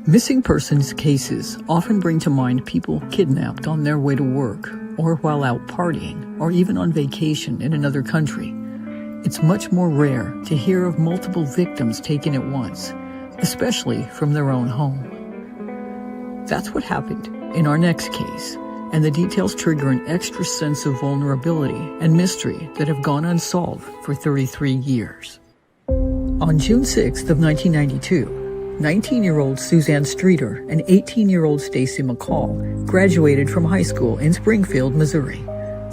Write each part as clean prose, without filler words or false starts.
Missing persons cases often bring to mind people kidnapped on their way to work, or while out partying, or even on vacation in another country. It's much more rare to hear of multiple victims taken at once, especially from their own home. That's what happened in our next case, and the details trigger an extra sense of vulnerability and mystery that have gone unsolved for 33 years. On June 6th of 1992, 19-year-old Suzanne Streeter and 18-year-old Stacy McCall graduated from high school in Springfield, Missouri.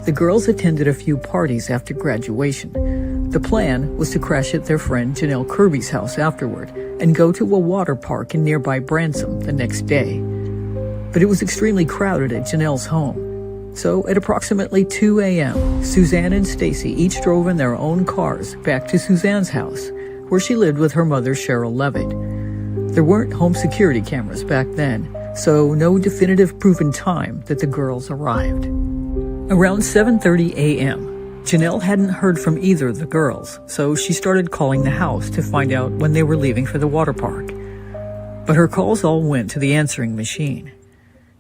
The girls attended a few parties after graduation. The plan was to crash at their friend Janelle Kirby's house afterward and go to a water park in nearby Branson the next day. But it was extremely crowded at Janelle's home. So at approximately 2 a.m., Suzanne and Stacy each drove in their own cars back to Suzanne's house, where she lived with her mother, Sherrill Levitt. There weren't home security cameras back then, so no definitive proven time that the girls arrived. Around 7:30 a.m., Janelle hadn't heard from either of the girls, so she started calling the house to find out when they were leaving for the water park. But her calls all went to the answering machine.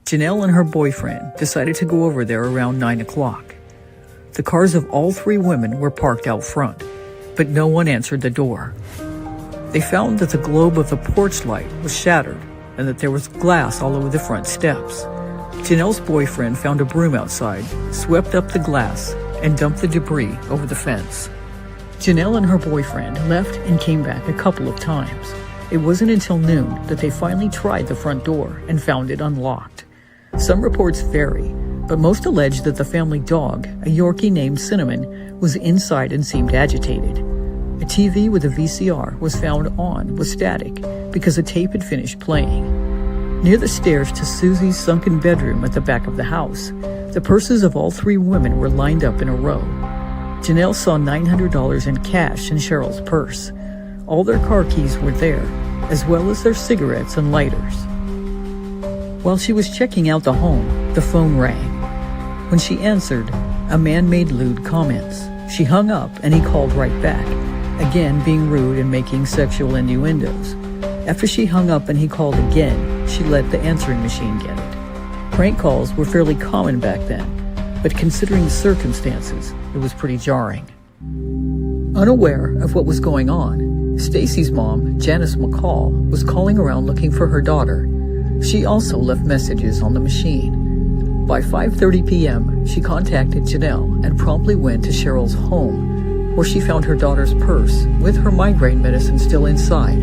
Janelle and her boyfriend decided to go over there around 9 o'clock. The cars of all three women were parked out front, but no one answered the door. They found that the globe of the porch light was shattered and that there was glass all over the front steps. Janelle's boyfriend found a broom outside, swept up the glass, and dumped the debris over the fence. Janelle and her boyfriend left and came back a couple of times. It wasn't until noon that they finally tried the front door and found it unlocked. Some reports vary, but most allege that the family dog, a Yorkie named Cinnamon, was inside and seemed agitated. A TV with a VCR was found on with static because a tape had finished playing. Near the stairs to Susie's sunken bedroom at the back of the house, the purses of all three women were lined up in a row. Janelle saw $900 in cash in Sherrill's purse. All their car keys were there, as well as their cigarettes and lighters. While she was checking out the home, the phone rang. When she answered, a man made lewd comments. She hung up and he called right back, again being rude and making sexual innuendos. After she hung up and he called again, she let the answering machine get it. Prank calls were fairly common back then, but considering the circumstances, it was pretty jarring. Unaware of what was going on, Stacy's mom, Janice McCall, was calling around looking for her daughter. She also left messages on the machine. By 5:30 p.m., she contacted Janelle and promptly went to Sherrill's home, where she found her daughter's purse with her migraine medicine still inside,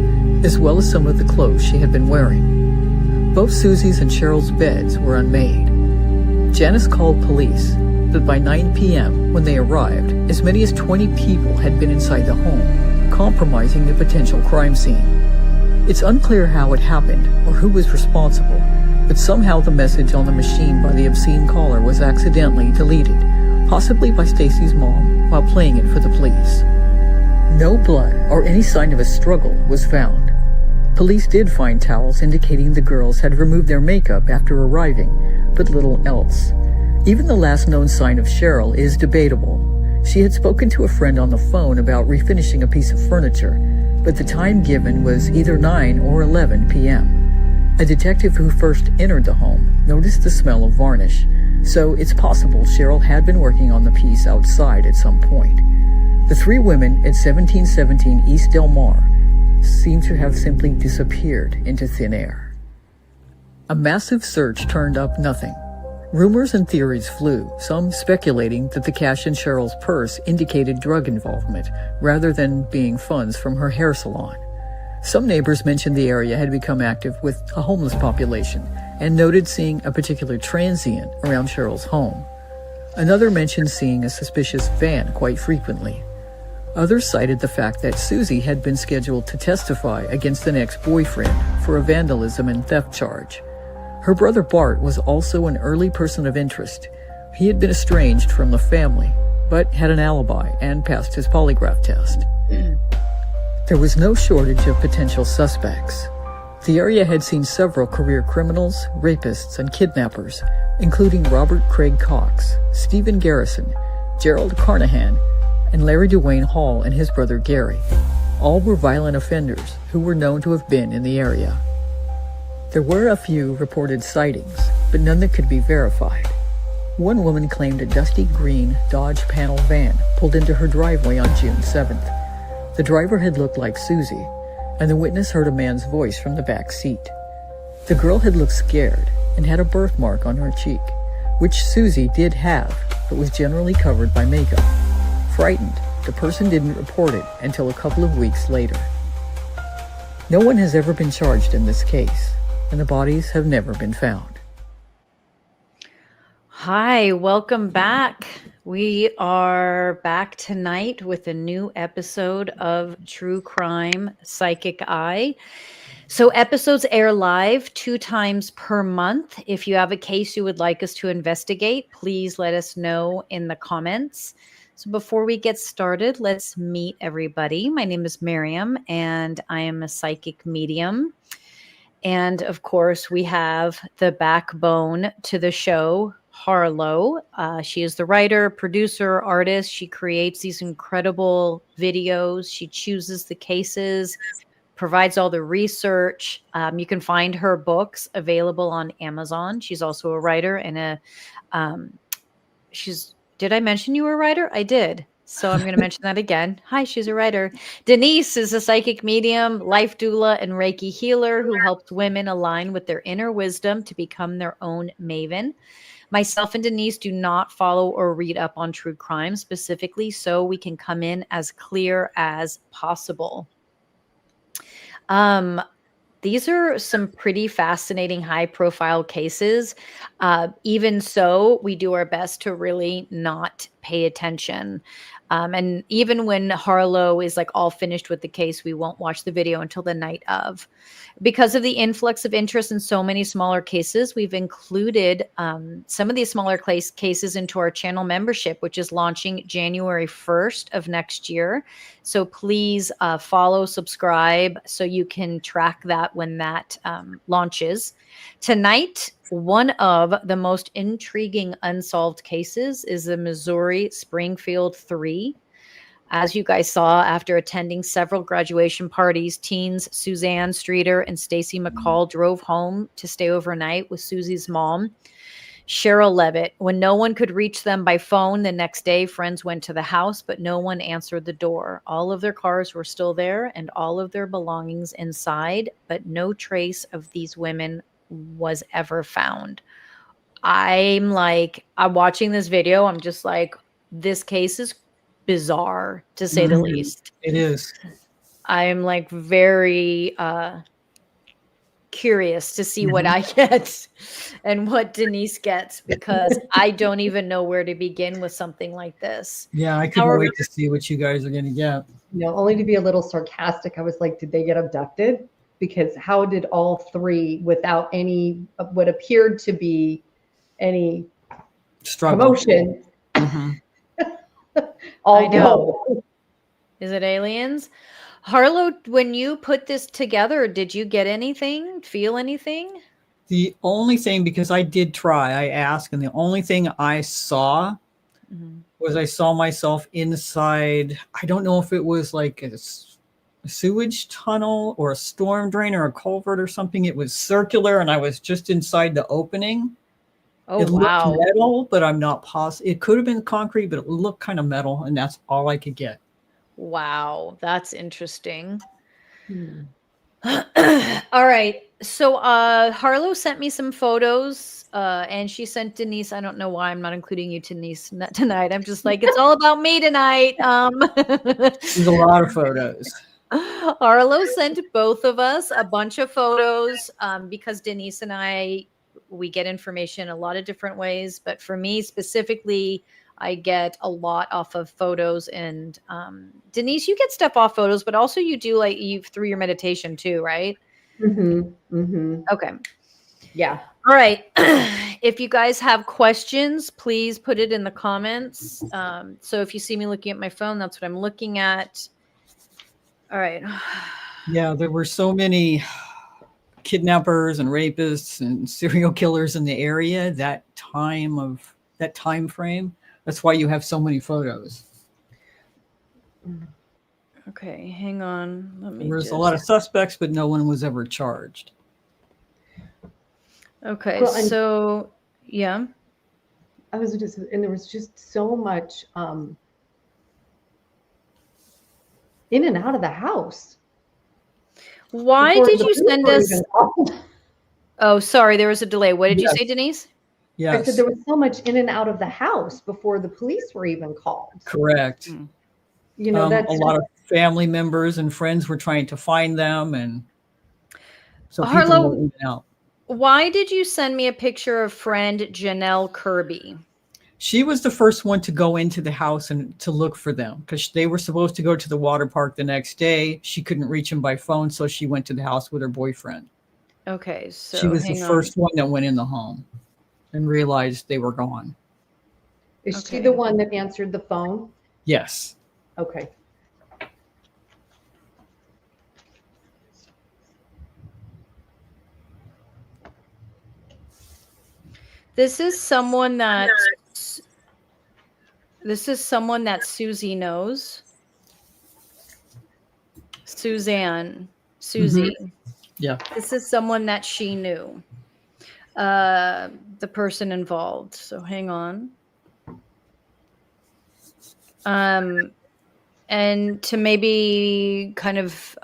as well as some of the clothes she had been wearing. Both Susie's and Sherrill's beds were unmade. Janice called police, but by 9 p.m., when they arrived, as many as 20 people had been inside the home, compromising the potential crime scene. It's unclear how it happened or who was responsible, but somehow the message on the machine by the obscene caller was accidentally deleted, possibly by Stacy's mom while playing it for the police. No blood or any sign of a struggle was found. Police did find towels indicating the girls had removed their makeup after arriving, but little else. Even the last known sign of Sherrill is debatable. She had spoken to a friend on the phone about refinishing a piece of furniture, but the time given was either 9 or 11 p.m. A detective who first entered the home noticed the smell of varnish, so it's possible Sherrill had been working on the piece outside at some point. The three women at 1717 East Del Mar seem to have simply disappeared into thin air. A massive search turned up nothing. Rumors and theories flew, some speculating that the cash in Sherrill's purse indicated drug involvement rather than being funds from her hair salon. Some neighbors mentioned the area had become active with a homeless population and noted seeing a particular transient around Sherrill's home. Another mentioned seeing a suspicious van quite frequently. Others cited the fact that Susie had been scheduled to testify against an ex-boyfriend for a vandalism and theft charge. Her brother Bart was also an early person of interest. He had been estranged from the family, but had an alibi and passed his polygraph test. There was no shortage of potential suspects. The area had seen several career criminals, rapists, and kidnappers, including Robert Craig Cox, Stephen Garrison, Gerald Carnahan, and Larry Dwayne Hall and his brother Gary. All were violent offenders who were known to have been in the area. There were a few reported sightings, but none that could be verified. One woman claimed a dusty green Dodge panel van pulled into her driveway on June 7th. The driver had looked like Susie, and the witness heard a man's voice from the back seat. The girl had looked scared and had a birthmark on her cheek, which Susie did have, but was generally covered by makeup. Frightened, the person didn't report it until a couple of weeks later. No one has ever been charged in this case, and the bodies have never been found. Hi, welcome back. We are back tonight with a new episode of True Crime Psychic Eye. So episodes air live 2 times per month. If you have a case you would like us to investigate, please let us know in the comments. So before we get started, let's meet everybody. My name is Maryam, and I am a psychic medium. And of course, we have the backbone to the show, Harlow. She is the writer, producer, artist. She creates these incredible videos. She chooses the cases, provides all the research. You can find her books available on Amazon. She's also a writer and did I mention you were a writer? I did. So I'm going to mention that again. Hi, she's a writer. Denise is a psychic medium, life doula, and Reiki healer who helps women align with their inner wisdom to become their own maven. Myself and Denise do not follow or read up on true crime specifically, so we can come in as clear as possible. These are some pretty fascinating high-profile cases. Even so, we do our best to really not pay attention. And even when Harlow is like all finished with the case, we won't watch the video until the night of. Because of the influx of interest in so many smaller cases, we've included some of these smaller cases into our channel membership, which is launching January 1st of next year. So please follow, subscribe, so you can track that when that launches. Tonight, one of the most intriguing unsolved cases is the Missouri Springfield 3. As you guys saw, after attending several graduation parties, teens Suzanne Streeter and Stacy McCall drove home to stay overnight with Susie's mom, Sherrill Levitt. When no one could reach them by phone the next day, friends went to the house, but no one answered the door. All of their cars were still there and all of their belongings inside, but no trace of these women was ever found. I'm watching this video. I'm just like, this case is bizarre, to say the least. It is. I'm like very curious to see what I get and what Denise gets, because I don't even know where to begin with something like this. Yeah, I couldn't wait to see what you guys are going to get. Only to be a little sarcastic, I was like, did they get abducted? Because how did all 3, without any what appeared to be any promotion, all go? Is it aliens? Harlow, when you put this together, did you get anything, feel anything? The only thing, because I did try, I asked, and the only thing I saw was I saw myself inside. I don't know if it was like a sewage tunnel or a storm drain or a culvert or something. It was circular, and I was just inside the opening. It looked metal, but I'm not positive. It could have been concrete, but it looked kind of metal, and that's all I could get. Wow, that's interesting. All right. So Harlow sent me some photos, and she sent Denise. I don't know why I'm not including you, Denise, tonight. I'm just like, it's all about me tonight. There's a lot of photos. Harlow sent both of us a bunch of photos because Denise and we get information a lot of different ways. But for me specifically, I get a lot off of photos. And Denise, you get stuff off photos, but also you do through your meditation too, right? Okay. Yeah. All right. If you guys have questions, please put it in the comments. So if you see me looking at my phone, that's what I'm looking at. All right. Yeah, there were so many kidnappers and rapists and serial killers in the area that time frame. That's why you have so many photos. Okay, hang on. There was a lot of suspects, but no one was ever charged. Okay, Well, and so yeah. and there was just so much in and out of the house. Why before did the you police send were us? even called. Oh, sorry, there was a delay. What did you say, Yes. Denise? I said Yes. there was so much in and out of the house before the police were even called. Correct. You know, A lot of family members and friends were trying to find them, and so people were Harlow, in and out. why did you send me a picture of friend Janelle Kirby? She was the first one to go into the house and to look for them because they were supposed to go to the water park the next day. She couldn't reach him by phone, so she went to the house with her boyfriend. Okay, She so was the hang on. first one that went in the home and realized they were gone. Is she Okay. the one that answered the phone? Yes. Okay. This is someone that Susie knows. Suzanne. Susie. Yeah. This is someone that she knew. The person involved. So hang on. And to maybe kind of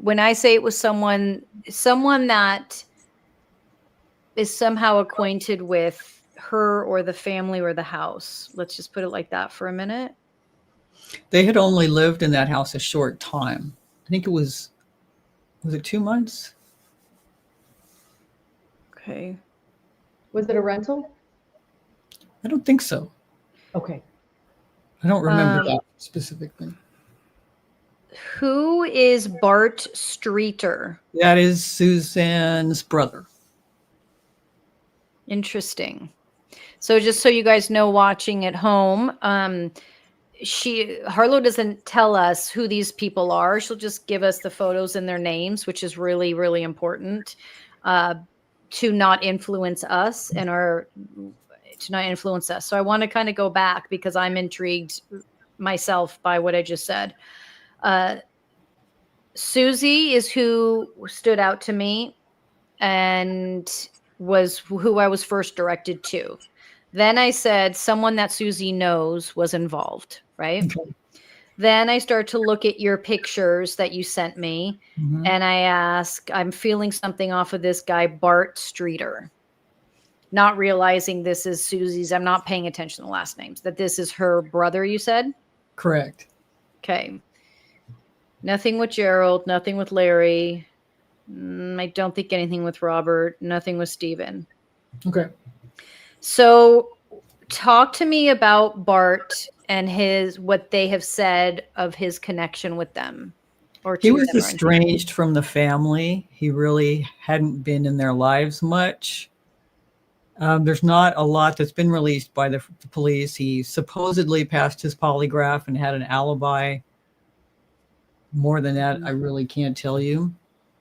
when I say it was someone that is somehow acquainted with her or the family or the house. Let's just put it like that for a minute. They had only lived in that house a short time. I think it was it 2 months? Okay. Was it a rental? I don't think so. Okay. I don't remember that specifically. Who is Bart Streeter? That is Suzanne's brother. Interesting. So just so you guys know, watching at home, Harlow doesn't tell us who these people are. She'll just give us the photos and their names, which is really, really important to not influence us So I want to kind of go back because I'm intrigued myself by what I just said. Susie is who stood out to me and was who I was first directed to. Then I said someone that Susie knows was involved, right? Okay. Then I start to look at your pictures that you sent me, and I ask, I'm feeling something off of this guy, Bart Streeter, not realizing this is Susie's. I'm not paying attention to the last names, that this is her brother, you said? Correct. Okay. Nothing with Gerald, nothing with Larry. I don't think anything with Robert, nothing with Steven. Okay. So talk to me about Bart and what they have said of his connection with them. Or He to was them, or anything. estranged from the family. He really hadn't been in their lives much. There's not a lot that's been released by the police. He supposedly passed his polygraph and had an alibi. More than that, I really can't tell you.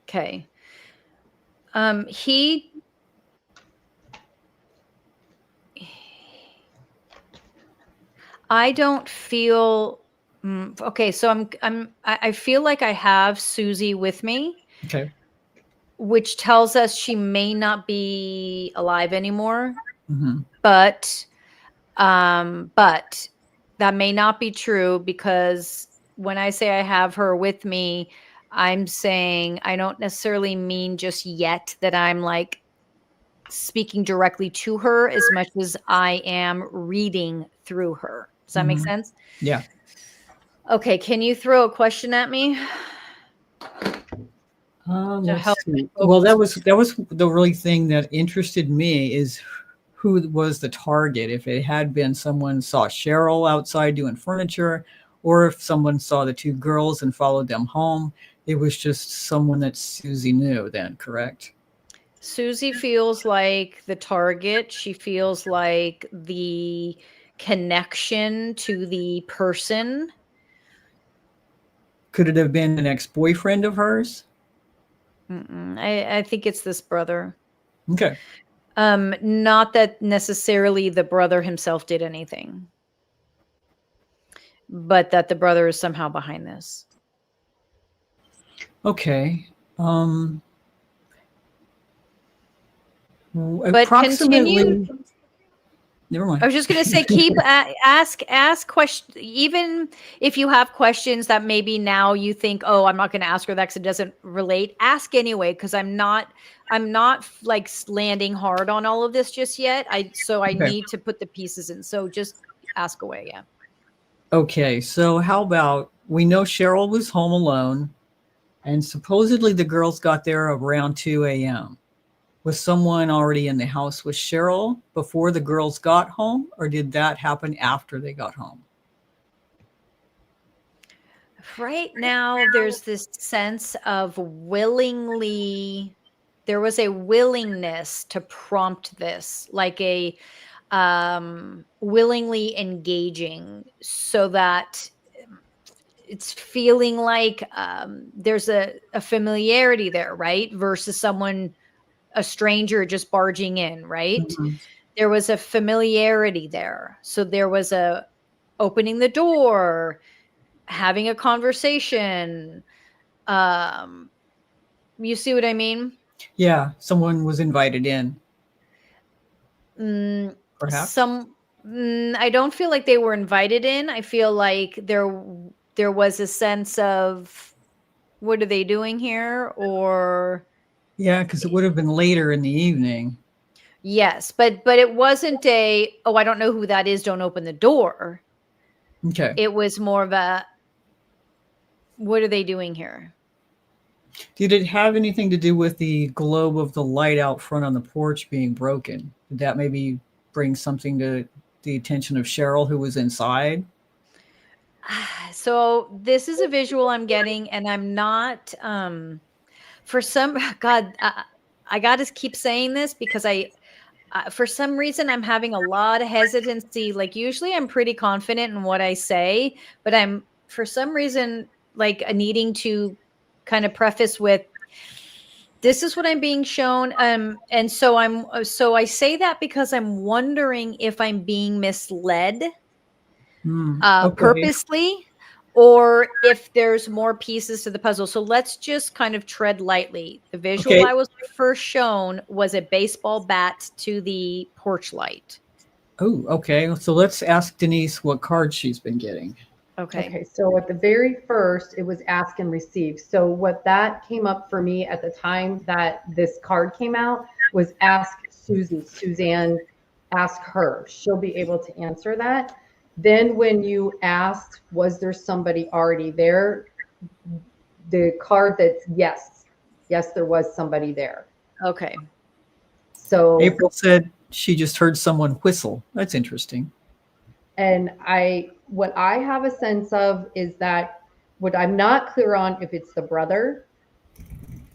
Okay. I don't feel okay. So I feel like I have Susie with me, Okay. which tells us she may not be alive anymore. Mm-hmm. But that may not be true, because when I say I have her with me, I'm saying I don't necessarily mean just yet that I'm like speaking directly to her as much as I am reading through her. Does that make sense? Yeah. Okay. Can you throw a question at me? To help Let's see. me Well, that focus? was the really thing that interested me, is who was the target. If it had been someone saw Sherrill outside doing furniture, or if someone saw the two girls and followed them home, it was just someone that Susie knew then, correct? Susie feels like the target. She feels like the connection to the person. Could it have been an ex-boyfriend of hers? I think it's this brother. Okay. Not that necessarily the brother himself did anything, but that the brother is somehow behind this. Okay. But Approximately. continue. Never mind. I was just going to say, ask questions. Even if you have questions that maybe now you think, oh, I'm not going to ask her that because it doesn't relate. Ask anyway, because I'm not like landing hard on all of this just yet. I Okay. need to put the pieces in. So just ask away. Yeah. Okay. So how about, we know Sherrill was home alone, and supposedly the girls got there around 2 a.m. Was someone already in the house with Sherrill before the girls got home, or did that happen after they got home? Right now, there's this sense of there was a willingness to prompt this, like a willingly engaging, so that it's feeling like there's a familiarity there, right? Versus a stranger just barging in, right? Mhm. There was a familiarity there. So there was a opening the door, having a conversation. Um, you see what I mean? Yeah, someone was invited in, Mm, perhaps. some I don't feel like they were invited in. I feel like there was a sense of, what are they doing here? Or Yeah, because it would have been later in the evening. yes, but it wasn't oh, I don't know who that is, don't open the door. Okay. It was more of a, what are they doing here? Did it have anything to do with the globe of the light out front on the porch being broken? Did that maybe bring something to the attention of Sherrill, who was inside? So this is a visual I'm getting, and I'm not for some God, I got to keep saying this because for some reason I'm having a lot of hesitancy. Like usually I'm pretty confident in what I say, but I'm for some reason like needing to kind of preface with, this is what I'm being shown. And so I say that because I'm wondering if I'm being misled Okay. purposely, or if there's more pieces to the puzzle. So let's just kind of tread lightly. The visual Okay. I was first shown was a baseball bat to the porch light. Oh, okay. So let's ask Denise what cards she's been getting. Okay. Okay, so at the very first, it was ask and receive. So what that came up for me at the time that this card came out was ask Susie, Suzanne, ask her. She'll be able to answer that. Then when you asked, was there somebody already there? The card that's yes, yes, there was somebody there. Okay. So, April said she just heard someone whistle. That's interesting. and what I have a sense of is that what I'm not clear on if it's the brother,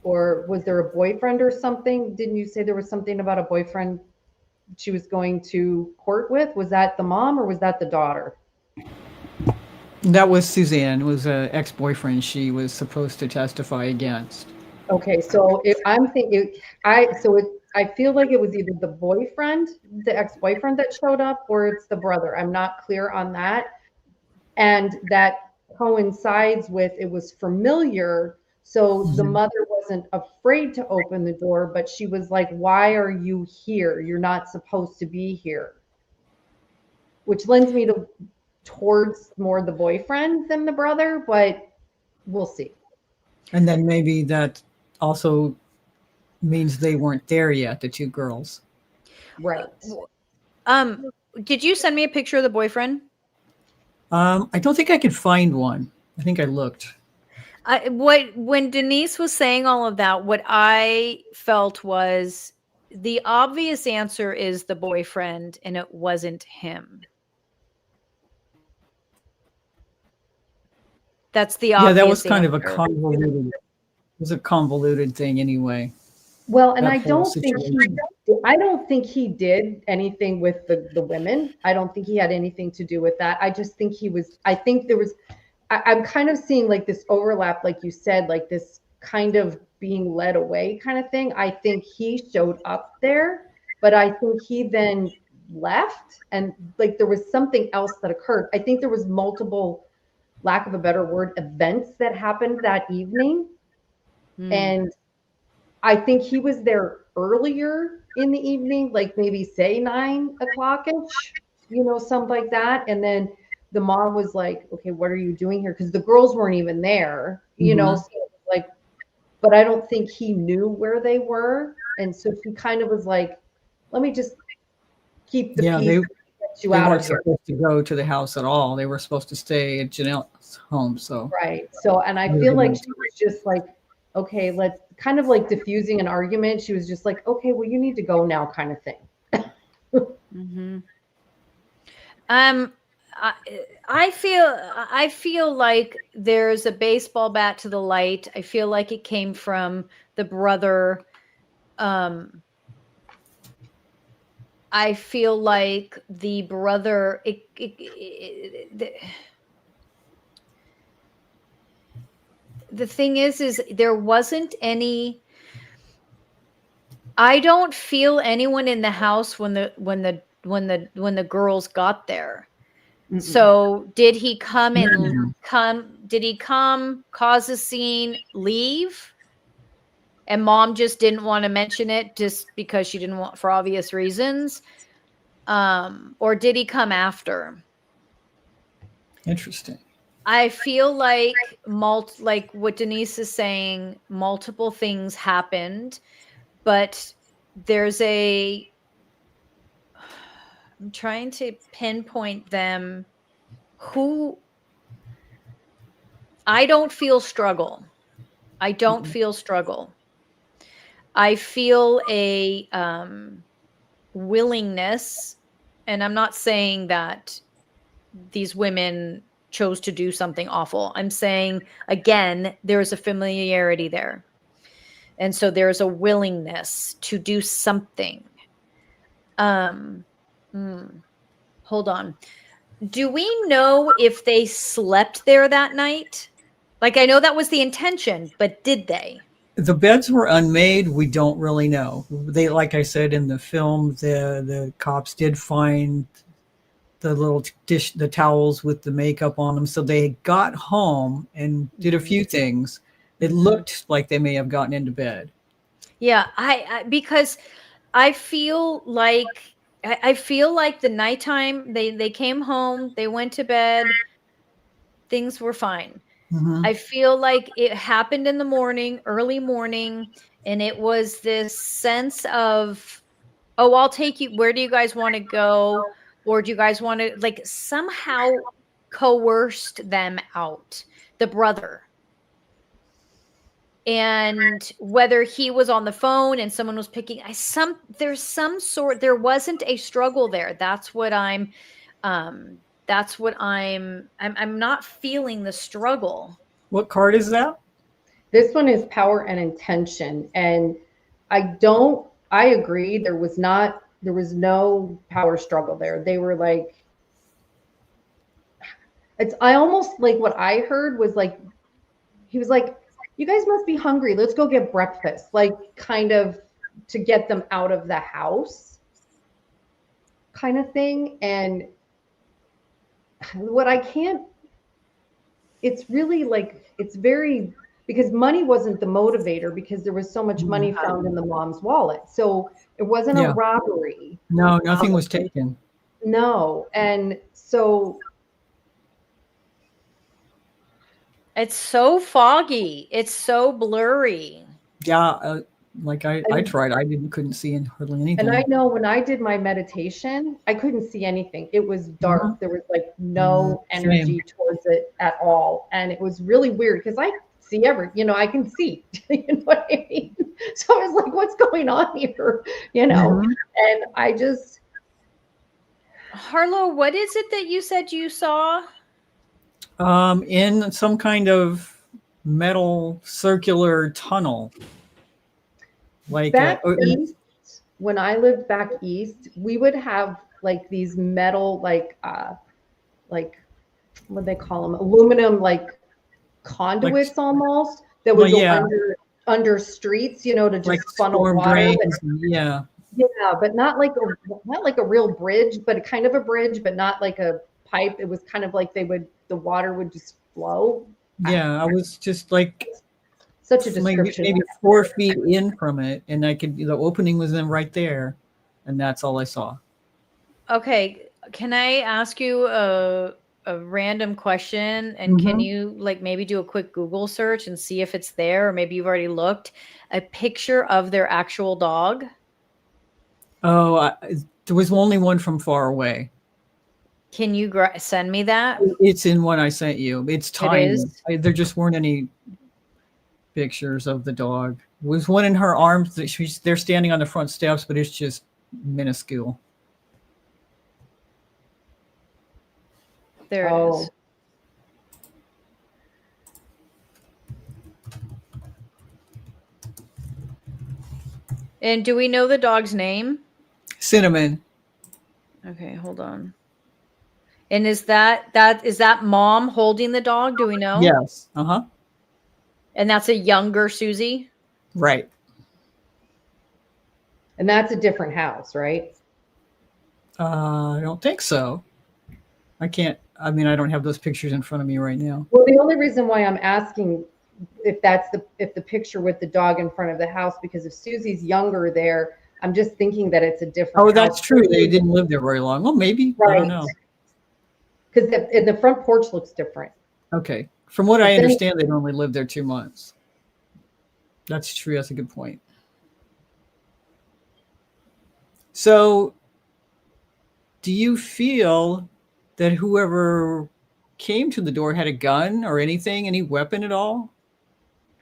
or was there a boyfriend or something? Didn't you say there was something about a boyfriend she was going to court with? Was that the mom or was that the daughter? That was Suzanne. It was an ex-boyfriend she was supposed to testify against. Okay, so if I'm thinking, I feel like it was either the boyfriend, the ex-boyfriend that showed up, or it's the brother. I'm not clear on that. And that coincides with, it was familiar. So the Mhm. mother wasn't afraid to open the door, but she was like, why are you here? You're not supposed to be here. Which lends me towards more the boyfriend than the brother, but we'll see. And then maybe that also means they weren't there yet, the two girls. Right. Um, did you send me a picture of the boyfriend? I don't think I could find one. I think I looked. When Denise was saying all of that, what I felt was the obvious answer is the boyfriend, and it wasn't him. That's the Yeah, that was obvious kind of answer. it was a convoluted thing anyway. Well, and That I whole don't think situation. he did anything with the women. I don't think he had anything to do with that. I just think I think there was, I'm kind of seeing like this overlap, like you said, like this kind of being led away kind of thing. I think he showed up there, but I think he then left, and like there was something else that occurred. I think there was multiple, lack of a better word, events that happened that evening. Hmm. And I think he was there earlier in the evening, like maybe say 9 o'clock-ish, something like that. And then the mom was like, okay, what are you doing here? Because the girls weren't even there, Mhm. so it was like, but I don't think he knew where they were. And so he kind of was like, let me just keep the Yeah, peace and get you they out weren't of here. supposed to go to the house at all. They were supposed to stay at Janelle's home. So Right. So, and I feel like she was just like, okay, let's kind of like diffusing an argument. She was just like, okay, well, you need to go now, kind of thing. Mm-hmm. Um, I, I feel like there's a baseball bat to the light. I feel like it came from the brother. I feel like the brother. The thing is there wasn't any. I don't feel anyone in the house when the girls got there. Mm-mm. So did he come and Mhm. did he come, cause a scene, leave? And mom just didn't want to mention it just because she didn't want, for obvious reasons. Or did he come after? Interesting. I feel like like what Denise is saying, multiple things happened, but there's I'm trying to pinpoint them. Who I don't feel struggle. I don't feel struggle. I feel a willingness, and I'm not saying that these women chose to do something awful. I'm saying, again, there's a familiarity there. And so there's a willingness to do something. Um, hold on. Do we know if they slept there that night? Like, I know that was the intention, but did they? The beds were unmade. We don't really know. They, like I said in the film, the cops did find the little dish, the towels with the makeup on them. So they got home and did a few things. It looked like they may have gotten into bed. Yeah, I because I feel like I feel like the nighttime they came home, they went to bed, things were fine. Mm-hmm. I feel like it happened in the morning, early morning, and it was this sense of, oh, I'll take you. Where do you guys want to go? Or do you guys want to, like, somehow coerced them out, the brother? And whether he was on the phone and someone was picking, there's some sort, there wasn't a struggle there. I'm not feeling the struggle. What card is that? This one is power and intention. And I agree. There was no power struggle there. They were like, I almost like what I heard was like, he was like, you guys must be hungry. Let's go get breakfast. Like, kind of to get them out of the house, kind of thing. And what I can't, it's really like, it's very, because money wasn't the motivator because there was so much money found in the mom's wallet. So it wasn't a Yeah. robbery. No, nothing was taken. No. And so It's so foggy. It's so blurry. Yeah, like I tried. I couldn't see hardly anything. and I know when I did my meditation, I couldn't see anything. It was dark. Mhm. There was like no energy Same. towards it at all. And it was really weird because I see I can see, you know what I mean? So I was like, what's going on here? Mhm. And I just, Harlow, what is it that you said you saw? In some kind of metal circular tunnel, like back east, when I lived back east, we would have like these metal, like what do they call them? Aluminum, like conduits almost that well, would go yeah, under streets, to like just funnel storm water. drains. Yeah, Yeah, but not like a real bridge, but a kind of a bridge, but not like a pipe. It was kind of like the water would just flow. yeah. I was just like such a maybe description. 4 feet in from it, and the opening was in right there, and that's all I saw. Okay, can I ask you a random question? And can you like maybe do a quick Google search and see if it's there, or maybe you've already looked? A picture of their actual dog. Oh, there was only one from far away. Can you send me that? It's in one I sent you. It's It tiny. is. There just weren't any pictures of the dog. There was one in her arms that they're standing on the front steps, but it's just minuscule. There it Oh. is. And do we know the dog's name? Cinnamon. Okay, hold on. And is that mom holding the dog? Do we know? Yes. Uh-huh. And that's a younger Susie? Right. And that's a different house, right? I don't think so. I don't have those pictures in front of me right now. Well, the only reason why I'm asking if the picture with the dog in front of the house, because if Susie's younger there, I'm just thinking that it's a different Oh, house. that's true. They didn't live there very long. Well, maybe. Right. I don't know. Because the front porch looks different. Okay. From what I understand, they only lived there 2 months. That's true. That's a good point. So, do you feel that whoever came to the door had a gun or anything, any weapon at all?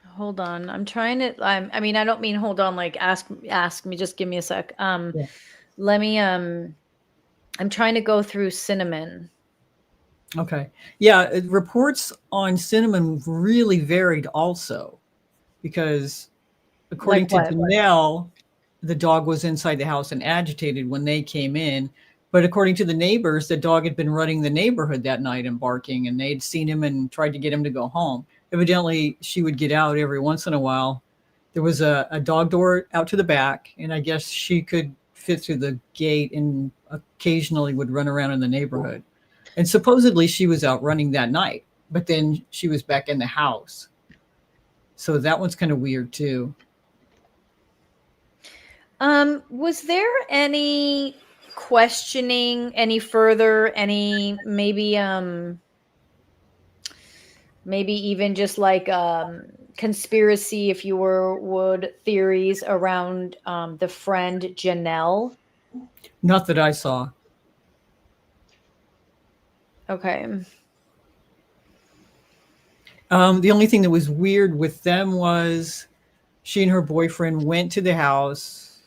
Hold on. I'm trying to I mean, I don't mean hold on like ask me, just give me a sec. Let me I'm trying to go through Cinnamon. Okay. Yeah, reports on Cinnamon really varied also, because according to Janelle, the dog was inside the house and agitated when they came in. But according to the neighbors, the dog had been running the neighborhood that night and barking, and they'd seen him and tried to get him to go home. Evidently, she would get out every once in a while. There was a dog door out to the back, and I guess she could fit through the gate and occasionally would run around in the neighborhood. And supposedly she was out running that night, but then she was back in the house. So that one's kind of weird too. Was there any questioning any further, any maybe even just like conspiracy, if you would, theories around the friend Janelle? Not that I saw. Okay. The only thing that was weird with them was she and her boyfriend went to the house.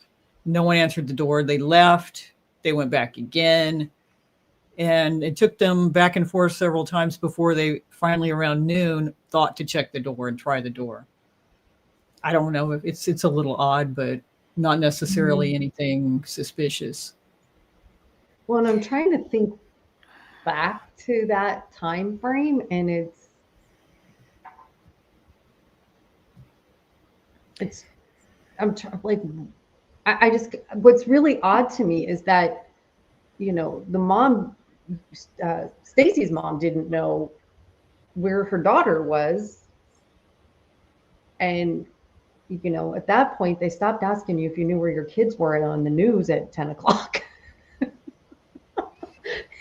No one answered the door. They left. They went back again. And it took them back and forth several times before they finally, around noon, thought to check the door and try the door. I don't know if it's a little odd, but not necessarily anything suspicious. Well, and I'm trying to think back to that time frame, and I just, what's really odd to me is that, the mom, Stacy's mom, didn't know where her daughter was. And, at that point, they stopped asking you if you knew where your kids were on the news at 10 o'clock.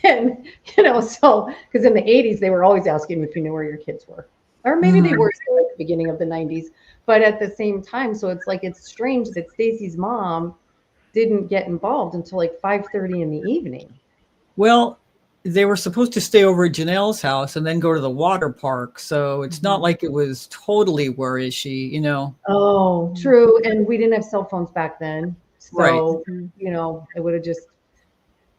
And, so, because in the 80s, they were always asking if you knew where your kids were. Or maybe they were still at the beginning of the 90s. But at the same time, so it's strange that Stacy's mom didn't get involved until like 5:30 in the evening. Well, they were supposed to stay over at Janelle's house and then go to the water park. So it's not like it was totally, where is she, Oh, true. And we didn't have cell phones back then. So, right. it would have just,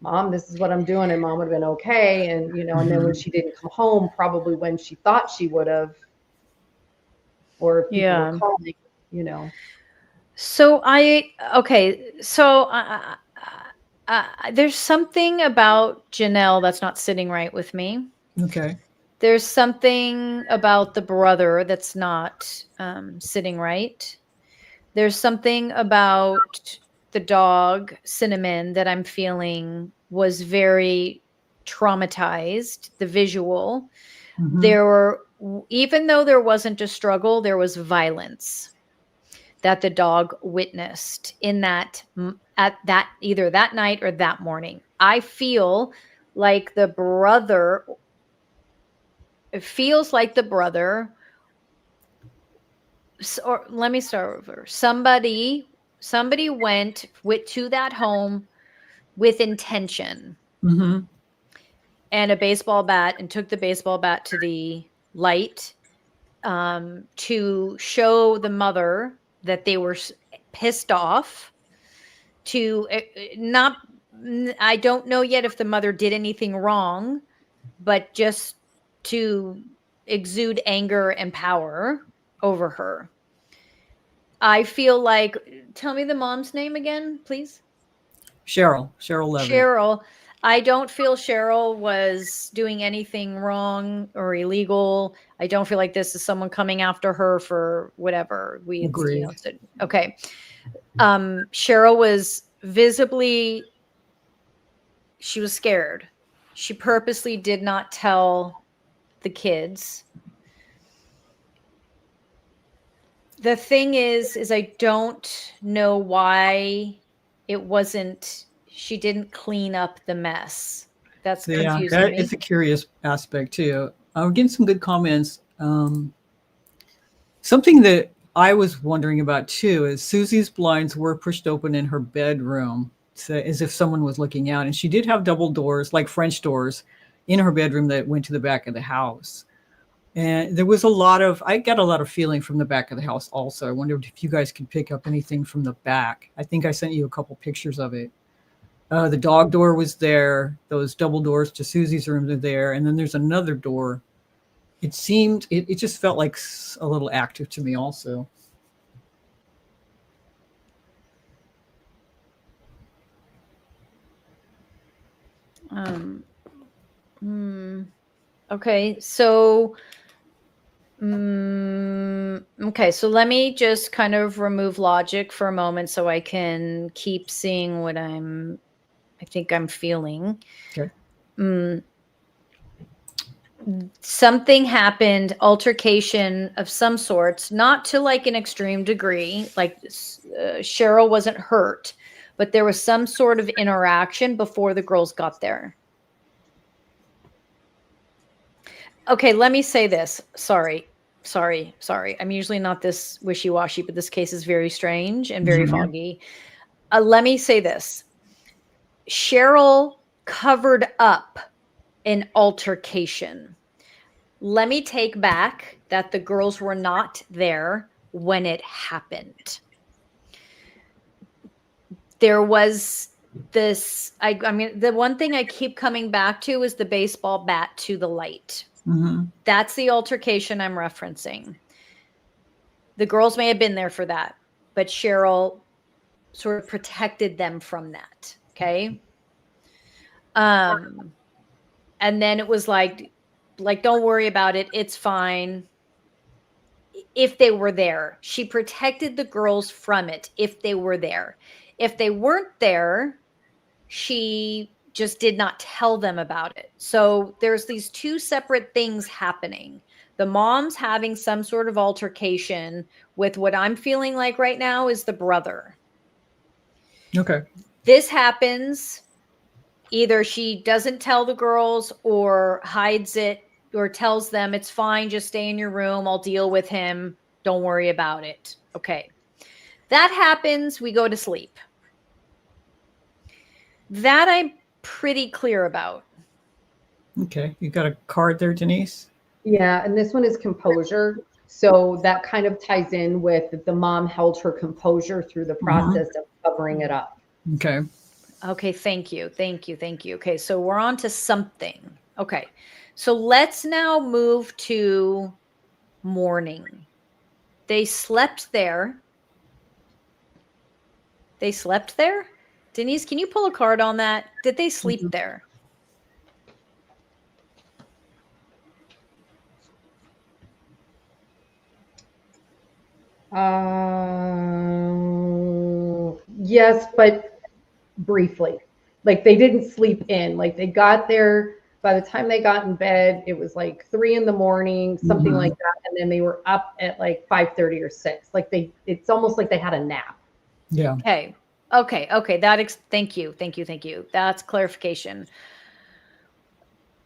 Mom, this is what I'm doing. And Mom would have been okay. And, and then when she didn't come home, probably when she thought she would have, or if people were calling, So there's something about Janelle that's not sitting right with me. Okay. There's something about the brother that's not sitting right. There's something about the dog, Cinnamon, that I'm feeling was very traumatized, the visual. There even though there wasn't a struggle, there was violence that the dog witnessed in that at that either that night or that morning. I feel like the brother it feels like the brother or let me start over. Somebody went to that home with intention Mm-hmm. and a baseball bat and took the baseball bat to the light to show the mother that they were pissed off to not I don't know yet if the mother did anything wrong, but just to exude anger and power over her. I feel like tell me the mom's name again, please. Sherrill Levitt. Sherrill. I don't feel Sherrill was doing anything wrong or illegal. I don't feel like this is someone coming after her for whatever we, Agreed. said. Okay. Sherrill was visibly, she was scared. She purposely did not tell the kids. The thing is I don't know why it wasn't, she didn't clean up the mess. That's confusing that me. is a curious aspect too. I'm getting some good comments. Something that I was wondering about too is Susie's blinds were pushed open in her bedroom, so as if someone was looking out, and she did have double doors, like French doors, in her bedroom that went to the back of the house. And there was I got a lot of feeling from the back of the house also. I wondered if you guys could pick up anything from the back. I think I sent you a couple pictures of it. The dog door was there. Those double doors to Susie's room are there. And then there's another door. It seemed, it just felt like a little active to me also. Okay, so okay, so let me just kind of remove logic for a moment so I can keep seeing what I think I'm feeling. Okay. Something happened, altercation of some sorts, not to like an extreme degree, like Sherrill wasn't hurt, but there was some sort of interaction before the girls got there. Okay, let me say this. Sorry. I'm usually not this wishy-washy, but this case is very strange and very foggy. Let me say this. Sherrill covered up an altercation. Let me take back that the girls were not there when it happened. There was this, I mean, the one thing I keep coming back to is the baseball bat to the light. Mm-hmm. That's the altercation I'm referencing. The girls may have been there for that, but Sherrill sort of protected them from that. Okay. And then it was like, don't worry about it. It's fine. If they were there, she protected the girls from it. If they were there, if they weren't there, she just did not tell them about it. So there's these two separate things happening. The mom's having some sort of altercation with what I'm feeling like right now is the brother. Okay. This happens. Either she doesn't tell the girls or hides it or tells them it's fine. Just stay in your room. I'll deal with him. Don't worry about it. Okay. That happens. We go to sleep. That I'm pretty clear about. Okay. You got a card there, Denise? Yeah, and this one is composure. So that kind of ties in with the mom held her composure through the process of covering it up. Okay. Okay, thank you. Okay, so we're on to something. Okay, so let's now move to morning. They slept there. Denise, can you pull a card on that? Did they sleep there? Yes, but briefly. Like they didn't sleep in. Like they got there, By the time they got in bed, it was like 3 a.m, something like that. And then they were up at like 5:30 or 6. Like it's almost like they had a nap. Yeah. Okay. Thank you. That's clarification.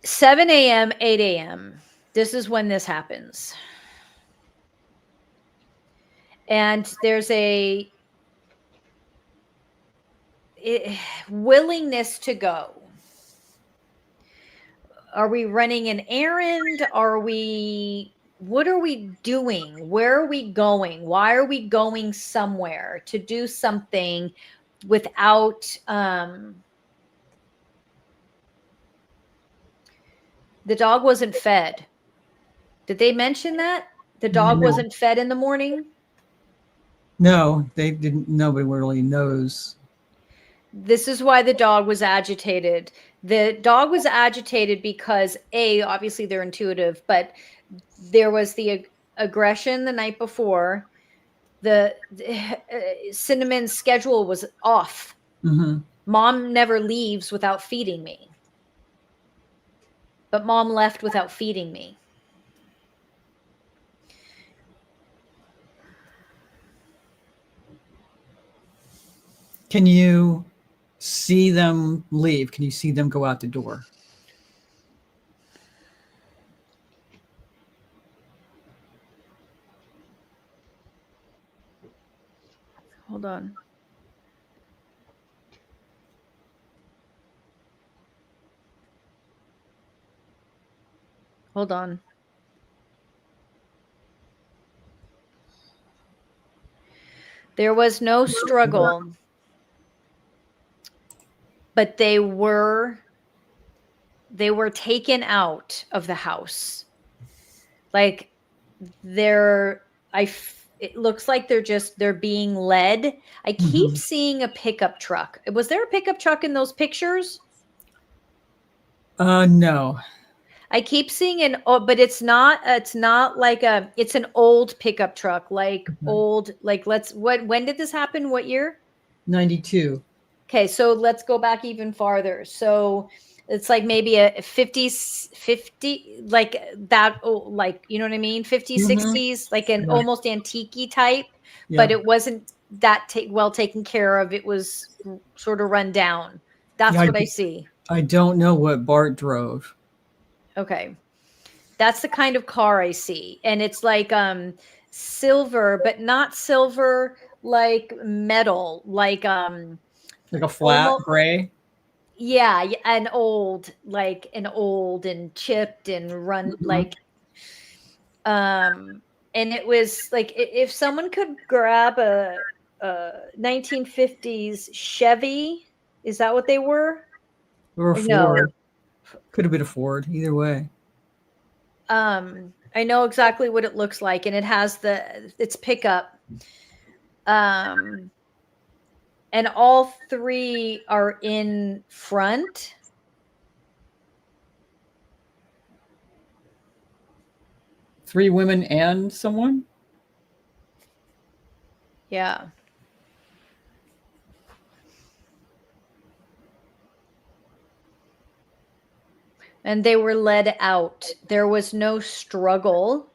7 a.m., 8 a.m. This is when this happens. And there's a willingness to go. Are we running an errand? What are we doing? Where are we going? Why are we going somewhere to do something without, the dog wasn't fed. Did they mention that? The dog No. wasn't fed in the morning? No, they didn't. Nobody really knows. This is why the dog was agitated. The dog was agitated because obviously they're intuitive, but there was the aggression the night before. The Cinnamon's schedule was off. Mom never leaves without feeding me. But mom left without feeding me. Can you see them leave? Can you see them go out the door? Hold on. Hold on. There was no struggle, but they were taken out of the house. Like it looks like they're being led. I keep seeing a pickup truck. Was there a pickup truck in those pictures? No. I keep seeing but it's not like it's an old pickup truck, like old, like when did this happen? What year? 92. Okay. So let's go back even farther. So it's like maybe a 50, like that, like, you know what I mean? 50s, 60s, like an almost antique type, but it wasn't that well taken care of. It was sort of run down. That's what I see. I don't know what Bart drove. Okay. That's the kind of car I see. And it's like silver, but not silver like metal, like a flat gray. Yeah, an old and chipped and run like and it was like if someone could grab a 1950s Chevy, is that what they were? Or a Ford. Could have been a Ford, either way. I know exactly what it looks like, and it has its pickup. And all three are in front. Three women and someone? Yeah. And they were led out. There was no struggle.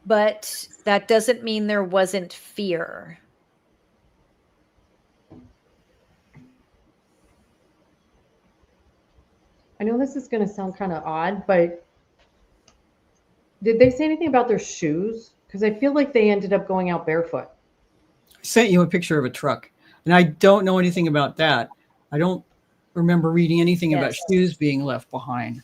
But that doesn't mean there wasn't fear. I know this is going to sound kind of odd, but did they say anything about their shoes? Because I feel like they ended up going out barefoot. I sent you a picture of a truck, and I don't know anything about that. I don't remember reading anything about shoes being left behind.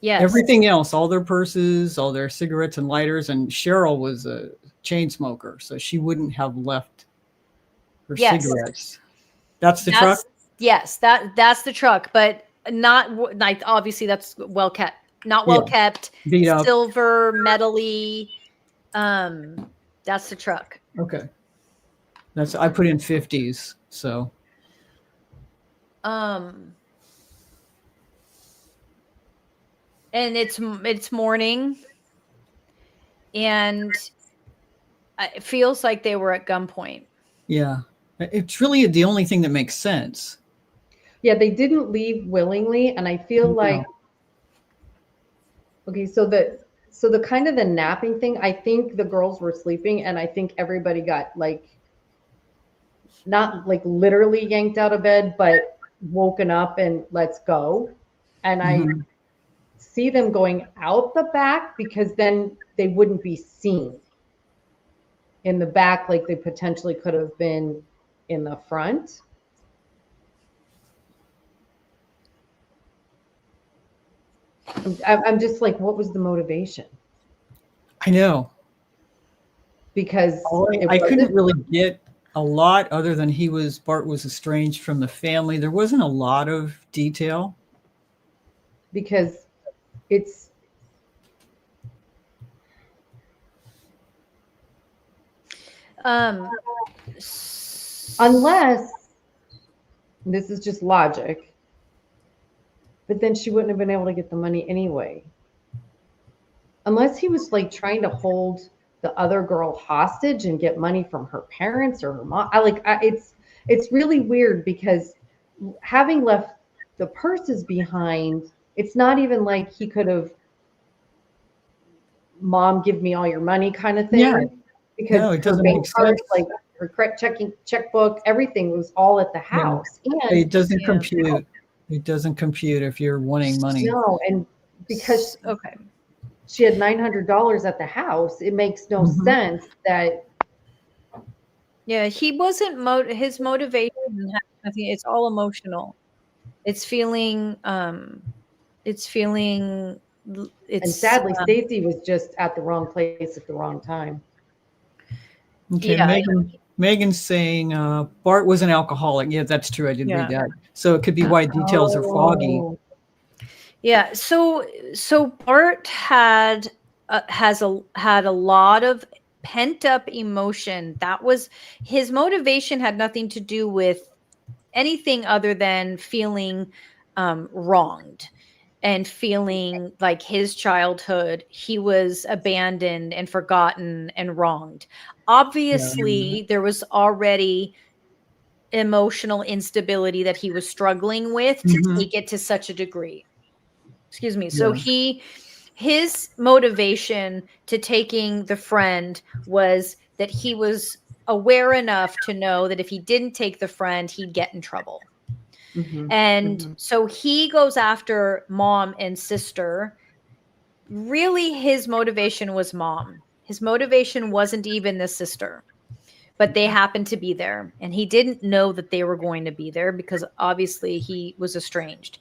Yes. Everything else, all their purses, all their cigarettes and lighters, and Sherrill was a chain smoker, so she wouldn't have left her cigarettes. That's the truck? Yes, that's the truck, but not like obviously that's well kept. Not well kept. Beat up. Silver, metally. That's the truck. Okay. I put in 50s, so. And it's morning, and it feels like they were at gunpoint. Yeah, it's really the only thing that makes sense. Yeah, they didn't leave willingly, and I feel like, No. okay, so the kind of the napping thing, I think the girls were sleeping, and I think everybody got like not like literally yanked out of bed, but woken up and let's go. And I Mhm. see them going out the back because then they wouldn't be seen in the back like they potentially could have been in the front. I'm just like, what was the motivation? I know. Because it I couldn't wasn't really get a lot other than Bart was estranged from the family. There wasn't a lot of detail. because it's Um, unless this is just logic, but then she wouldn't have been able to get the money anyway. Unless he was like trying to hold the other girl hostage and get money from her parents or her mom. It's really weird because having left the purses behind, it's not even like he could have, mom, give me all your money kind of Yeah. thing, No, because it her doesn't bank make cards, sense. like her checking checkbook, everything was all at the Yeah. house. And It doesn't yeah. compute. It doesn't compute if you're wanting money. no, and because Okay. she had $900 at the house, it makes no Mhm. sense that Yeah, he wasn't his motivation had nothing, it's all emotional. It's feeling, it's feeling, and it's, sadly, Stacy was just at the wrong place at the wrong time. Okay, yeah, Megan's saying Bart was an alcoholic. Yeah, that's true. I did read yeah. that. So it could be why details are foggy. Oh, Yeah, so Bart had a lot of pent up emotion. That was his motivation had nothing to do with anything other than feeling wronged and feeling like his childhood he was abandoned and forgotten and wronged. Yeah. Obviously, there was already emotional instability that he was struggling with to Mhm. take it to such a degree. Excuse me. So Yeah. his motivation to taking the friend was that he was aware enough to know that if he didn't take the friend, he'd get in trouble. mm-hmm, And mm-hmm. so he goes after mom and sister. Really, his motivation was mom. His motivation wasn't even the sister, but they happened to be there. And he didn't know that they were going to be there because obviously he was estranged.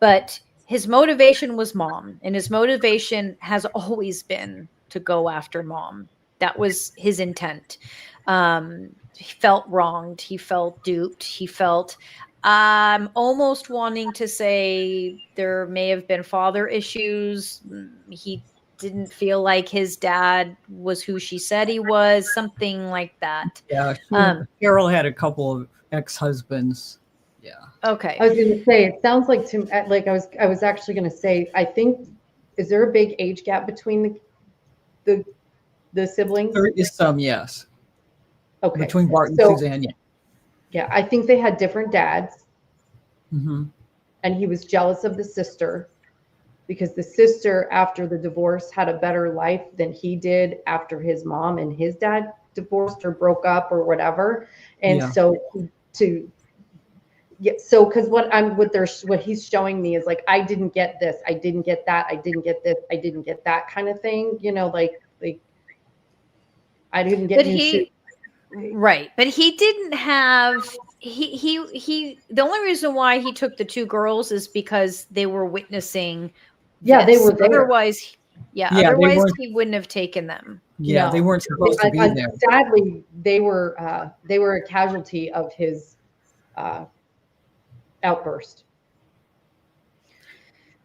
But his motivation was mom, and his motivation has always been to go after mom. That was his intent. He felt wronged. He felt duped. He felt, I'm almost wanting to say there may have been father issues. He didn't feel like his dad was who she said he was, something like that. Yeah. Um, Carol had a couple of ex-husbands. Yeah. okay. I was going to say, it sounds like like I was actually going to say, I think, is there a big age gap between the the siblings? There is some, yes. Okay, Between Bart and so Suzanne, yeah. yeah, I think they had different dads, Mhm. and he was jealous of the sister because the sister, after the divorce, had a better life than he did after his mom and his dad divorced or broke up or whatever. And Yeah. so to yeah, so because what he's showing me is like, I didn't get this, I didn't get that, I didn't get this, I didn't get that kind of thing, like I didn't get But new shoes. right. But he didn't have, the only reason why he took the two girls is because they were witnessing Yeah, they this. were there. Otherwise, yeah, Yeah, they otherwise weren't he wouldn't have taken them. they No, weren't supposed to be there. sadly, they were a casualty of his uh, outburst.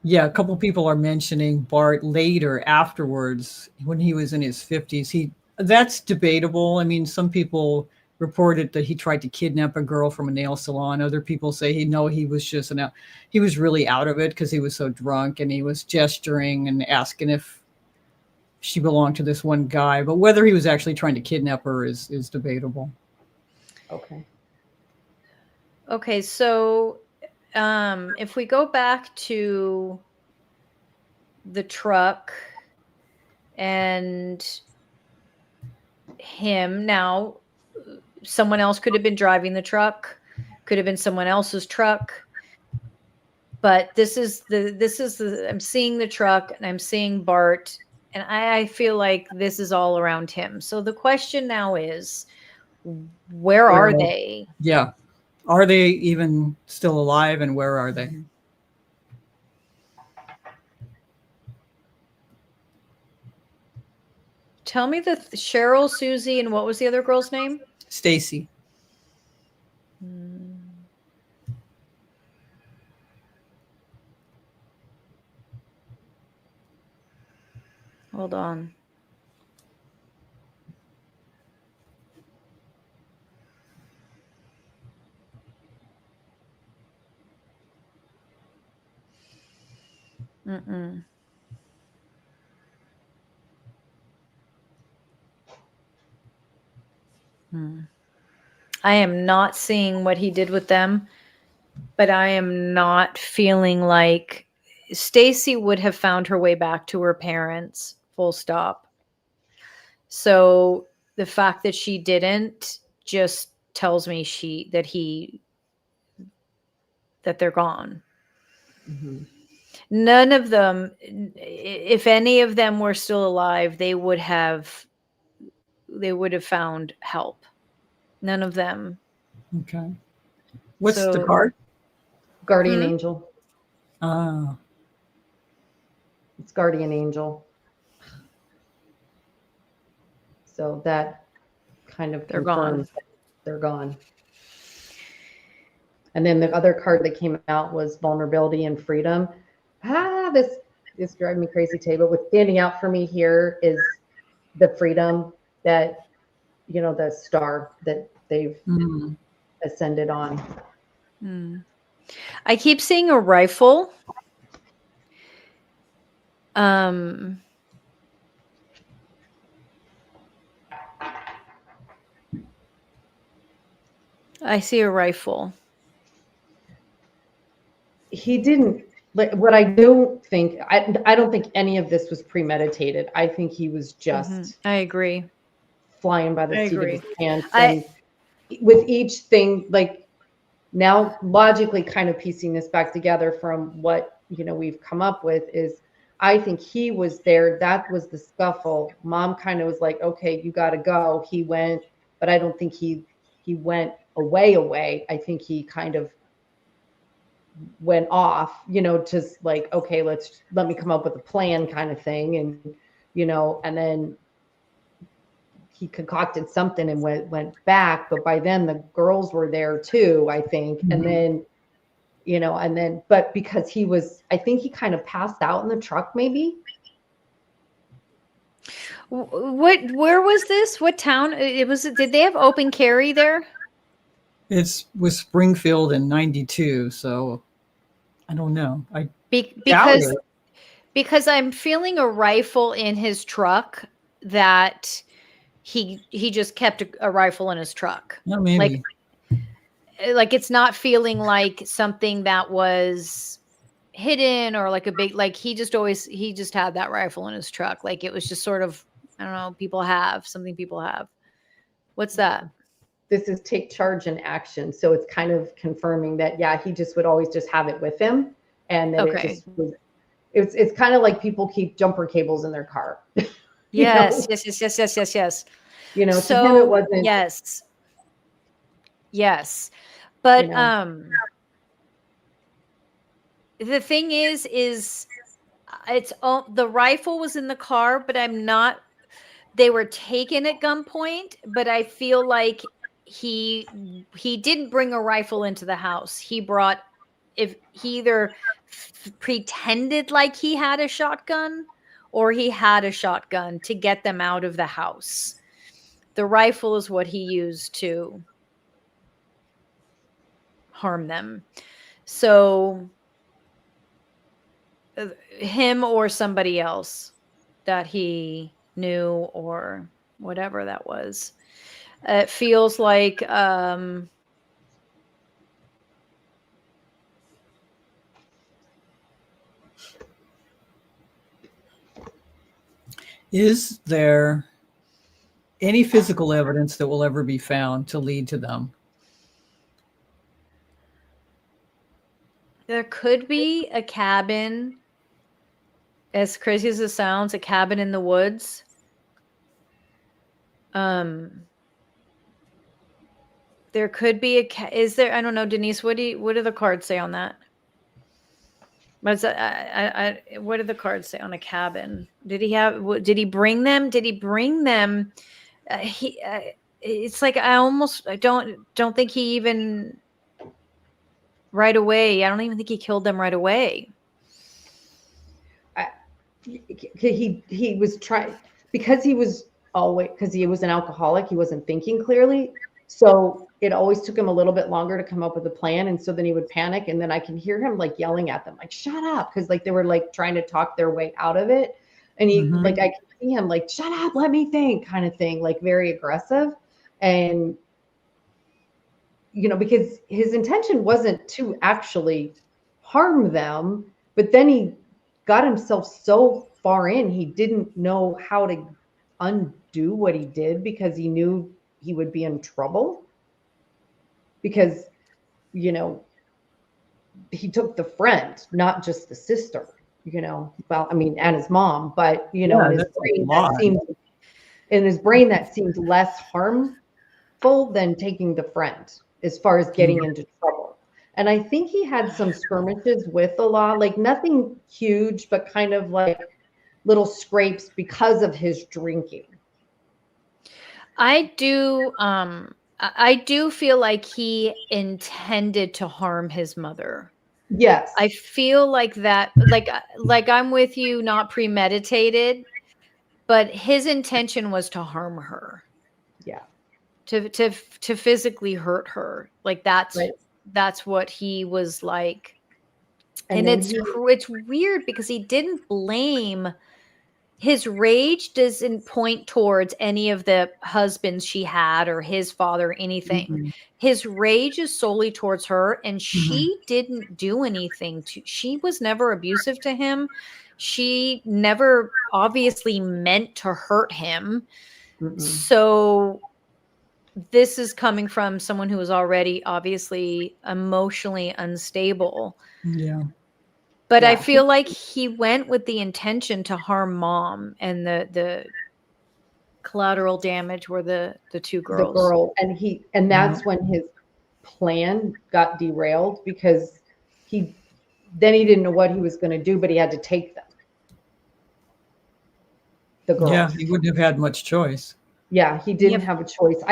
Yeah, a couple people are mentioning Bart later afterwards when he was in his 50s. That's debatable. I mean, some people reported that he tried to kidnap a girl from a nail salon. Other people say he was just he was really out of it because he was so drunk and he was gesturing and asking if she belonged to this one guy. But whether he was actually trying to kidnap her is debatable. Okay. Okay, so if we go back to the truck and him, now someone else could have been driving the truck, could have been someone else's truck. But this is the I'm seeing the truck and I'm seeing Bart, and I feel like this is all around him. So the question now is, where are they? Yeah. Are they even still alive, and where are they? Tell me the Sherrill, Susie, and what was the other girl's name? Stacy. Hold on. Mm-mm. I am not seeing what he did with them, but I am not feeling like Stacy would have found her way back to her parents, full stop. So the fact that she didn't just tells me that they're gone. Mhm. None of them, if any of them were still alive, they would have found help. None of them. Okay. What's the So, card? Guardian angel. Ah. It's guardian angel. So that kind of They're gone. confirms that they're gone. And then the other card that came out was vulnerability and freedom. This drives me crazy, Tay. But what's standing out for me here is the freedom that, the star that they've ascended on. I keep seeing a rifle. I see a rifle. He didn't, like, what I don't think, I don't think any of this was premeditated. I think he was just I agree. flying by the I seat agree. of his pants. And with each thing, like, now logically kind of piecing this back together from what, we've come up with is, I think he was there. That was the scuffle. Mom kind of was like, okay, you got to go. He went, but I don't think he went away. I think he kind of went off, just like, okay, let me come up with a plan kind of thing. And, and then he concocted something and went back. But by then the girls were there too, I think. And then, but because I think he kind of passed out in the truck maybe. Where was this? What town? Did they have open carry there? It was Springfield in '92, so I don't know. Because I'm feeling a rifle in his truck that he just kept a rifle in his truck. Yeah, maybe. Like it's not feeling like something that was hidden or like a big, like he just had that rifle in his truck. Like it was just sort of, I don't know, something people have. What's that? This is take charge and action. So it's kind of confirming that, yeah, he just would always just have it with him. And that it just was, it's kind of like people keep jumper cables in their car. Yes. To him it wasn't. Yes. But the thing is it's the rifle was in the car, but they were taken at gunpoint, but I feel like he didn't bring a rifle into the house. He either pretended like he had a shotgun or he had a shotgun to get them out of the house. The rifle is what he used to harm them. So him or somebody else that he knew or whatever that was. It feels like Is there any physical evidence that will ever be found to lead to them? There could be a cabin, as crazy as it sounds, a cabin in the woods. There could be is there, I don't know, Denise, what do the cards say on that? What's what did the cards say on a cabin? Did he bring them? Did he bring them? It's like I don't think he even right away. I don't even think he killed them right away. He was trying, because he was an alcoholic. He wasn't thinking clearly, so it always took him a little bit longer to come up with a plan. And so then he would panic, and then I can hear him like yelling at them, like, shut up, because like they were like trying to talk their way out of it. And he like, I can see him like, shut up, let me think, kind of thing, like very aggressive. And because his intention wasn't to actually harm them, but then he got himself so far in, he didn't know how to undo what he did, because he knew he would be in trouble, because he took the friend, not just the sister, well, I mean, and his mom, but in his brain that seemed less harmful than taking the friend, as far as getting into trouble. And I think he had some skirmishes with the law, like nothing huge, but kind of like little scrapes because of his drinking. I do feel like he intended to harm his mother. Yes. I feel like that, like I'm with you, not premeditated, but his intention was to harm her. Yeah. To physically hurt her. Like that's what he was like. And it's weird because he didn't blame. His rage doesn't point towards any of the husbands she had or his father or anything. His rage is solely towards her, and she didn't do anything she was never abusive to him. She never obviously meant to hurt him. So this is coming from someone who was already obviously emotionally unstable. Yeah. But I feel like he went with the intention to harm mom, and the collateral damage were the two girls. The girl, and that's when his plan got derailed, because he didn't know what he was going to do, but he had to take them. The girls. Yeah, he wouldn't have had much choice. Yeah, he didn't have a choice.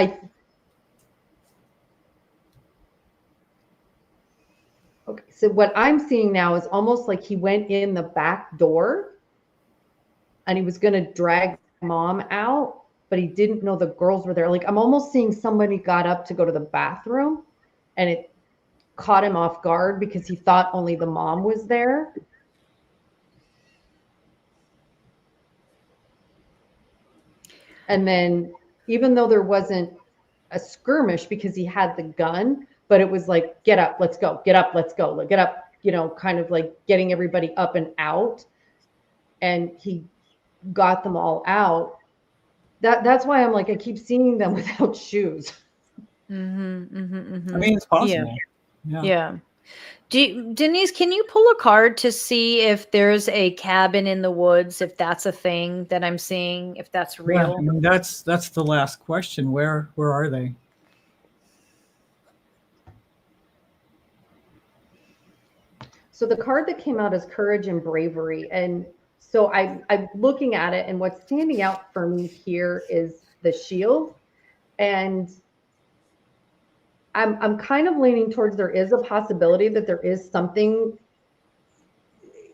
Okay, so what I'm seeing now is almost like he went in the back door and he was going to drag mom out, but he didn't know the girls were there. Like, I'm almost seeing somebody got up to go to the bathroom and it caught him off guard because he thought only the mom was there. And then, even though there wasn't a skirmish because he had the gun, but it was like, get up, let's go, get up, let's go, get up, kind of like getting everybody up and out. And he got them all out. That's why I'm like, I keep seeing them without shoes. I mean, it's possible. Yeah. Denise, can you pull a card to see if there's a cabin in the woods, if that's a thing that I'm seeing, if that's real? Yeah, I mean, that's the last question. Where are they? So the card that came out is courage and bravery. And so I'm looking at it, and what's standing out for me here is the shield. And I'm kind of leaning towards there is a possibility that there is something,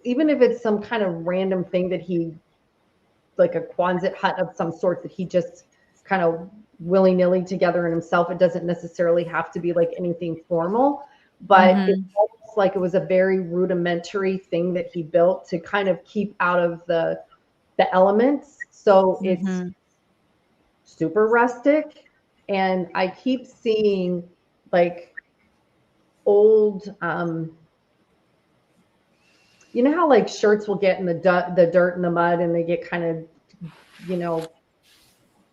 even if it's some kind of random thing that he, like a Quonset hut of some sort that he just kind of willy-nilly together in himself. It doesn't necessarily have to be like anything formal, but it's almost like it was a very rudimentary thing that he built to kind of keep out of the elements. So it's super rustic. And I keep seeing like old, you know how like shirts will get in the dirt and the mud and they get kind of, you know,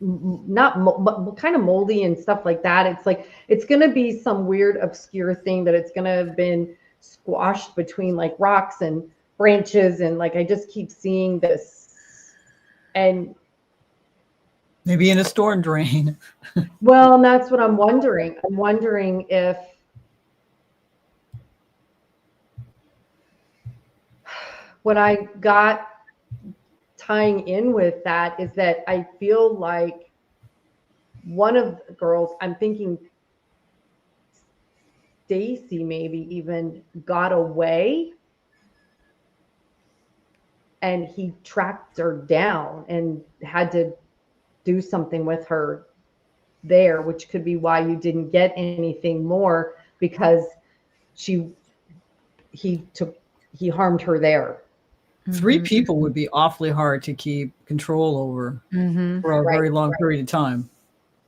not kind of moldy and stuff like that. It's like, it's going to be some weird obscure thing that it's going to have been squashed between like rocks and branches. And like, I just keep seeing this. And maybe in a storm drain. well, and that's what I'm wondering. I'm wondering if what I got tying in with that is that I feel like one of the girls, I'm thinking Stacy maybe even got away and he tracked her down and had to do something with her there, which could be why you didn't get anything more, because he harmed her there. 3 people would be awfully hard to keep control over for a very long period of time.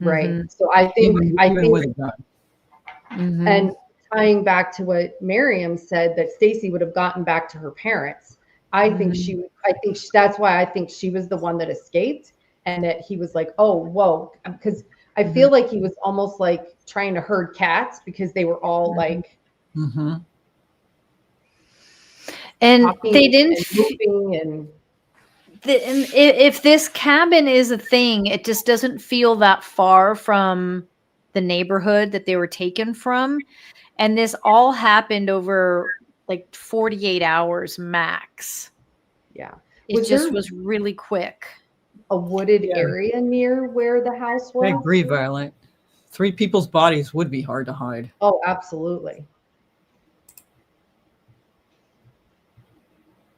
Right. So I think even with a gun. And tying back to what Maryam said, that Stacy would have gotten back to her parents. I think that's why I think she was the one that escaped, and that he was like, oh, whoa, because I feel like he was almost like trying to herd cats, because they were all like, and they didn't moving and if this cabin is a thing, it just doesn't feel that far from the neighborhood that they were taken from. And this all happened over like 48 hours max. Yeah. It just was really quick. A wooded area near where the house was? I agree, Violet. 3 people's bodies would be hard to hide. Oh, absolutely.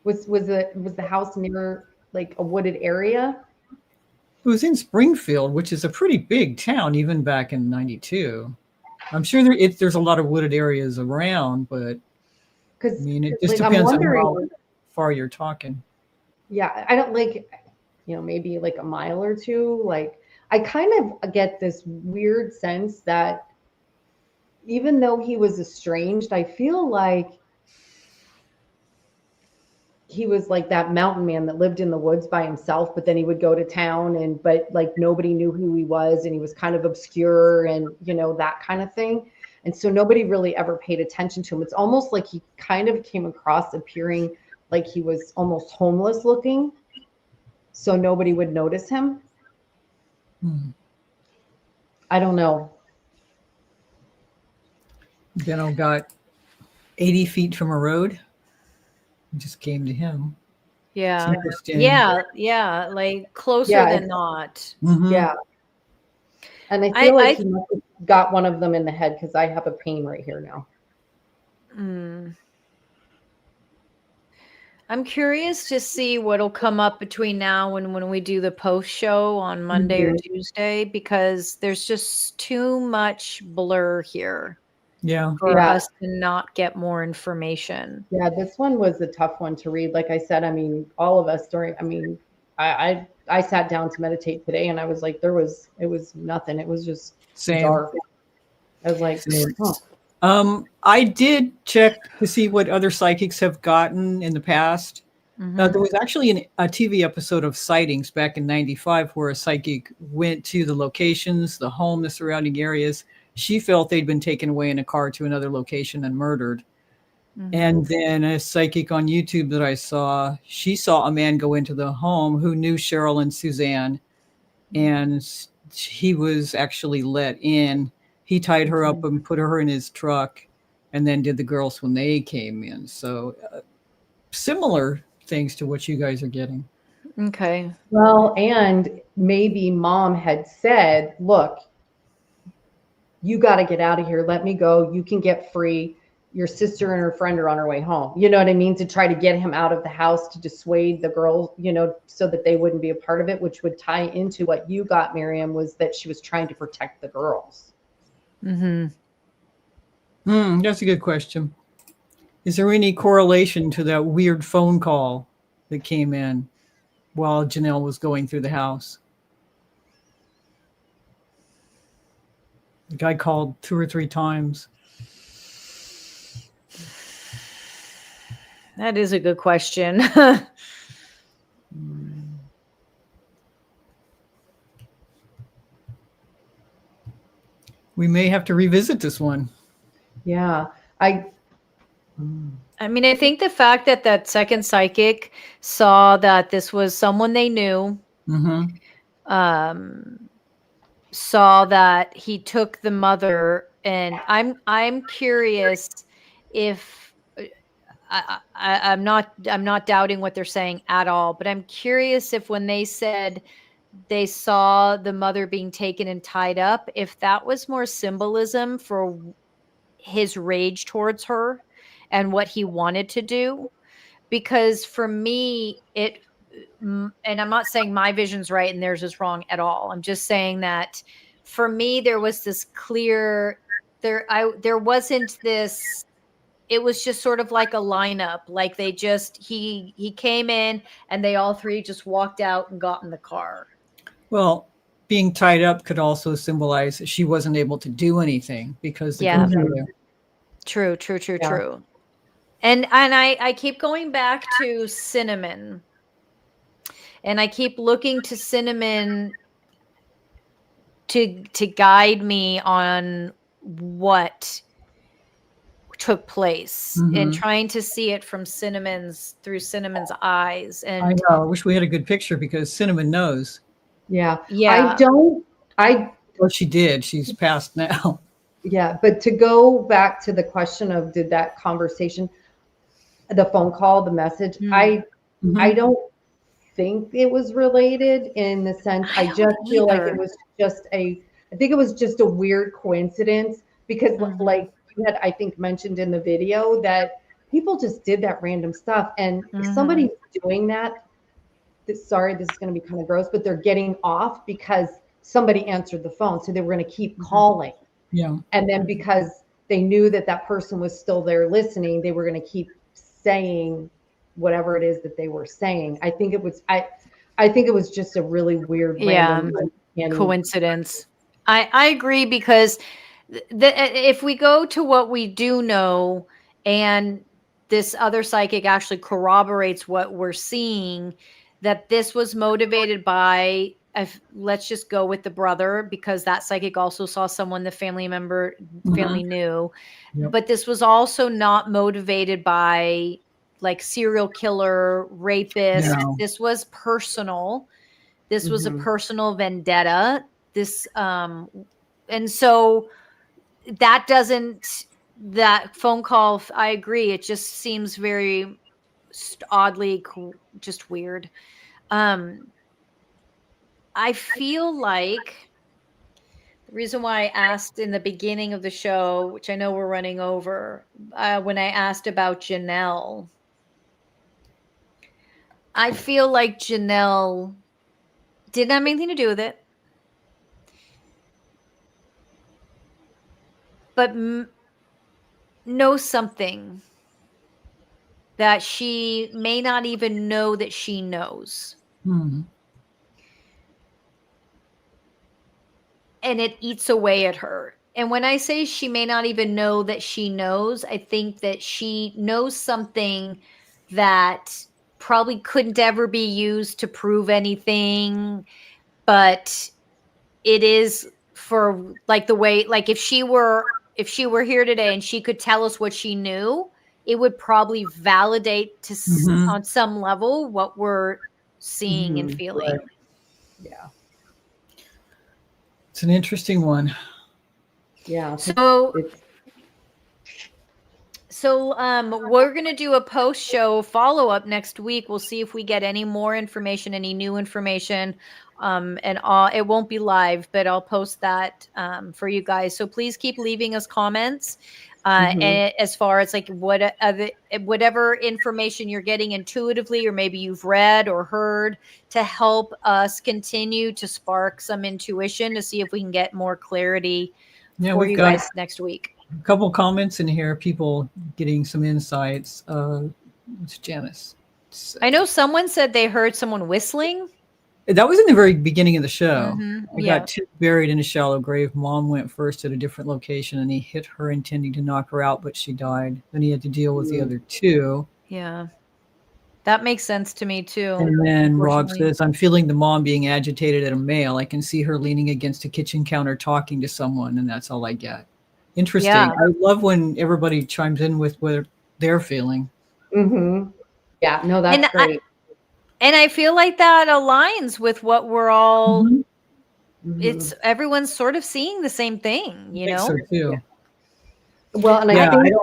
Was the house near like a wooded area? It was in Springfield, which is a pretty big town, even back in '92. I'm sure there's a lot of wooded areas around, but I mean, it just depends on how far you're talking. Yeah, I don't like, maybe like a mile or two. Like, I kind of get this weird sense that even though he was estranged, I feel like he was like that mountain man that lived in the woods by himself, but then he would go to town but like nobody knew who he was, and he was kind of obscure and, that kind of thing. And so nobody really ever paid attention to him. It's almost like he kind of came across appearing like he was almost homeless looking, so nobody would notice him. I don't know. Benno got 80 feet from a road. It just came to him. Yeah. Yeah. Like closer than not. Yeah. And I feel like he must have got one of them in the head, because I have a pain right here now. I'm curious to see what'll come up between now and when we do the post show on Monday or Tuesday, because there's just too much blur here. For us to not get more information. Yeah, this one was a tough one to read. Like I said, I mean, all of us I sat down to meditate today, and I was like, it was nothing. It was just dark. I was like, I did check to see what other psychics have gotten in the past. There was actually a TV episode of Sightings back in '95 where a psychic went to the locations, the home, the surrounding areas. She felt they'd been taken away in a car to another location and murdered. And then a psychic on YouTube that I saw, she saw a man go into the home who knew Sherrill and Suzanne, and he was actually let in. He tied her up and put her in his truck, and then did the girls when they came in. So similar things to what you guys are getting. Okay. Well, and maybe mom had said, look, you got to get out of here. Let me go. You can get free. Your sister and her friend are on her way home. You know what I mean? To try to get him out of the house, to dissuade the girls, so that they wouldn't be a part of it, which would tie into what you got, Maryam, was that she was trying to protect the girls. That's a good question. Is there any correlation to that weird phone call that came in while Janelle was going through the house? The guy called 2 or 3 times. That is a good question. We may have to revisit this one. Yeah. I mean, I think the fact that that second psychic saw that this was someone they knew, saw that he took the mother, and I'm curious if I'm not doubting what they're saying at all, but I'm curious if when they said they saw the mother being taken and tied up, if that was more symbolism for his rage towards her and what he wanted to do. Because for me, and I'm not saying my vision's right and theirs is wrong at all. I'm just saying that for me, there was this clear, there wasn't this, it was just sort of like a lineup. Like he came in and they all three just walked out and got in the car. Well, being tied up could also symbolize that she wasn't able to do anything because the Yeah. girls were there. True. And I keep going back to Cinnamon. And I keep looking to Cinnamon to guide me on what took place, and trying to see it from through Cinnamon's eyes. And I know. I wish we had a good picture because Cinnamon knows. Yeah. Yeah. Well, she did. She's passed now. Yeah. But to go back to the question of did that conversation, the phone call, the message, I don't think it was related in the sense, I just feel like it was I think it was just a weird coincidence because like you had, I think, mentioned in the video that people just did that random stuff. And if somebody's doing that, sorry, this is going to be kind of gross, but they're getting off because somebody answered the phone. So they were going to keep calling. Yeah. And then because they knew that that person was still there listening, they were going to keep saying whatever it is that they were saying. I think it was just a really weird random coincidence. I agree, because if we go to what we do know, and this other psychic actually corroborates what we're seeing, that this was motivated by, let's just go with the brother, because that psychic also saw someone the family knew. Yep. But this was also not motivated by like serial killer, rapist. No. This was personal. This was a personal vendetta. And so that phone call, I agree, it just seems very oddly just weird. I feel like the reason why I asked in the beginning of the show, which I know we're running over, when I asked about Janelle, I feel like Janelle didn't have anything to do with it, but knows something that she may not even know that she knows. And it eats away at her. And when I say she may not even know that she knows, I think that she knows something that probably couldn't ever be used to prove anything, but it is for like the way, like if she were here today and she could tell us what she knew, it would probably validate on some level what we're seeing and feeling. Right. Yeah. It's an interesting one. Yeah. So we're going to do a post-show follow-up next week. We'll see if we get any more information, any new information. It won't be live, but I'll post that for you guys. So please keep leaving us comments. And as far as like whatever information you're getting intuitively, or maybe you've read or heard, to help us continue to spark some intuition to see if we can get more clarity for you guys next week. A couple comments in here, people getting some insights. It's Janice. I know someone said they heard someone whistling. That was in the very beginning of the show. I got two buried in a shallow grave. Mom went first at a different location and he hit her intending to knock her out, but she died. Then he had to deal with the other two. Yeah. That makes sense to me too. And then Rob unfortunately. says, I'm feeling the mom being agitated at a male. I can see her leaning against a kitchen counter talking to someone, and that's all I get. Interesting. Yeah. I love when everybody chimes in with what they're feeling. Mm-hmm. Yeah, no, And that's great. I feel like that aligns with what we're all, Mhm. Mm-hmm. it's everyone's sort of seeing the same thing, I think so Yeah. too. Well, and I Yeah, think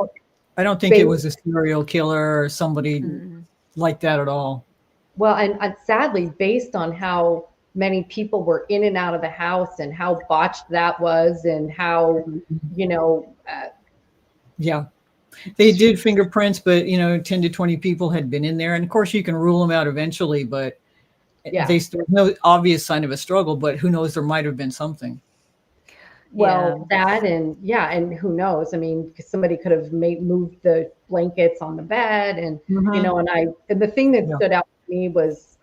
I don't think it based, was a serial killer or somebody Mm. like that at all. well, and sadly, based on how many people were in and out of the house and how botched that was, and how, you know, Yeah. They did fingerprints, but 10 to 20 people had been in there. And of course you can rule them out eventually, but yeah. there's no obvious sign of a struggle, but who knows, there might have been something. Yeah. Well, that, and yeah, and who knows? I mean, 'cause somebody could have moved the blankets on the bed, and Mhm. and the thing that Yeah. stood out to me was,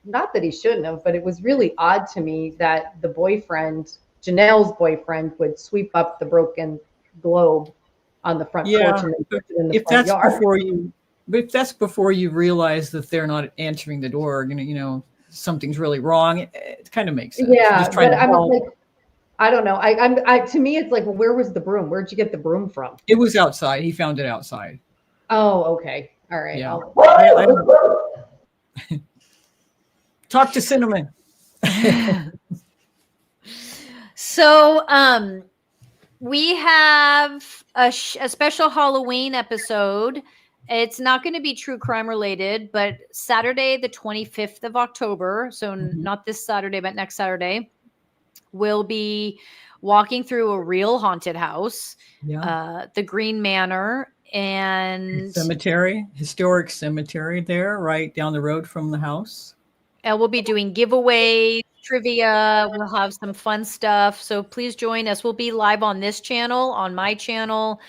not that he shouldn't have, but it was really odd to me that the boyfriend, Janelle's boyfriend, would sweep up the broken globe on the front porch Yeah. and then But put it in the if front that's yard. before you, but if that's before you realize that they're not answering the door, something's really wrong, it kind of makes sense. Just Yeah, trying but to I'm help. like, I don't know. To me, it's like, well, where was the broom? Where'd you get the broom from? It was outside. He found it outside. Oh, okay. All right. Yeah. I'll, I don't talk to Cinnamon. So, we have a special Halloween episode. It's not going to be true crime related, but Saturday, the 25th of October, so Mhm. not this Saturday, but next Saturday, we'll be walking through a real haunted house, Yeah. the Green Manor, and Historic cemetery there, right down the road from the house. we'll be doing giveaways, trivia. We'll have some fun stuff. So please join us. We'll be live on this channel, on my channel,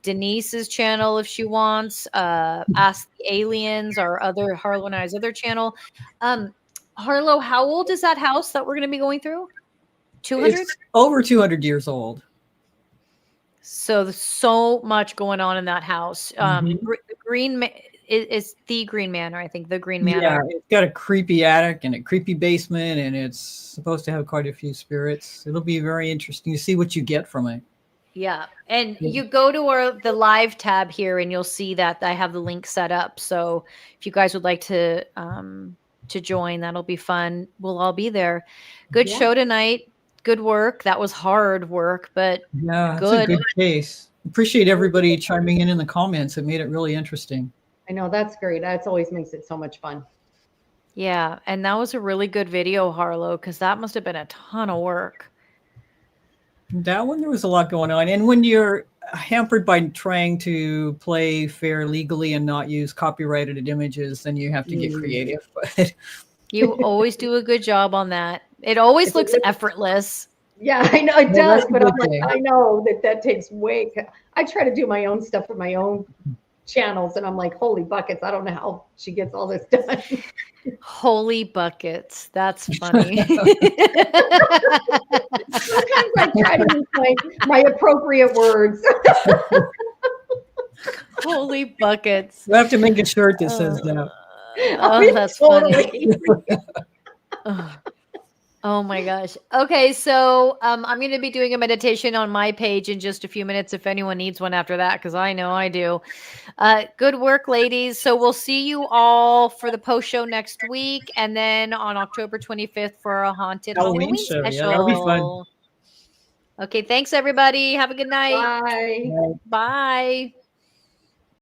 Denise's channel if she wants, Ask the Aliens, our other Harlow and I's other channel. Harlow, how old is that house that we're going to be going through? 200? It's over 200 years old. So there's so much going on in that house. Mhm. The Green is the Green Manor, I think. The Green Yeah, Manor. it's got a creepy attic and a creepy basement, and it's supposed to have quite a few spirits. It'll be very interesting to see what you get from it. Yeah. And Yeah. you go to the live tab here and you'll see that I have the link set up. So if you guys would like to join, that'll be fun. We'll all be there. Good yeah. show tonight. Good work. That was hard work, but Yeah, it's a good. good case. Appreciate everybody chiming in the comments. It made it really interesting. I know, that's great. That's always makes it so much fun. Yeah. And that was a really good video, Harlow, because that must have been a ton of work. That one, there was a lot going on. And when you're hampered by trying to play fair legally and not use copyrighted images, then you have to get creative. But You always do a good job on that. It always looks effortless. Yeah, I know it Well, does, that's a but I'm good like, thing. I know that takes way. I try to do my own stuff for my own channels, and I'm like, holy buckets! I don't know how she gets all this done. Holy buckets. That's funny. Sometimes I try to use my appropriate words. Holy buckets. We have to make a shirt that says that. Oh, that's funny. Totally. Oh my gosh. Okay, so I'm going to be doing a meditation on my page in just a few minutes if anyone needs one after that, because I know I do. Good work, ladies. So we'll see you all for the post show next week, and then on October 25th for a haunted Halloween show. special. Yeah, that'll be fun. Okay, thanks everybody. Have a good night. Bye. Bye.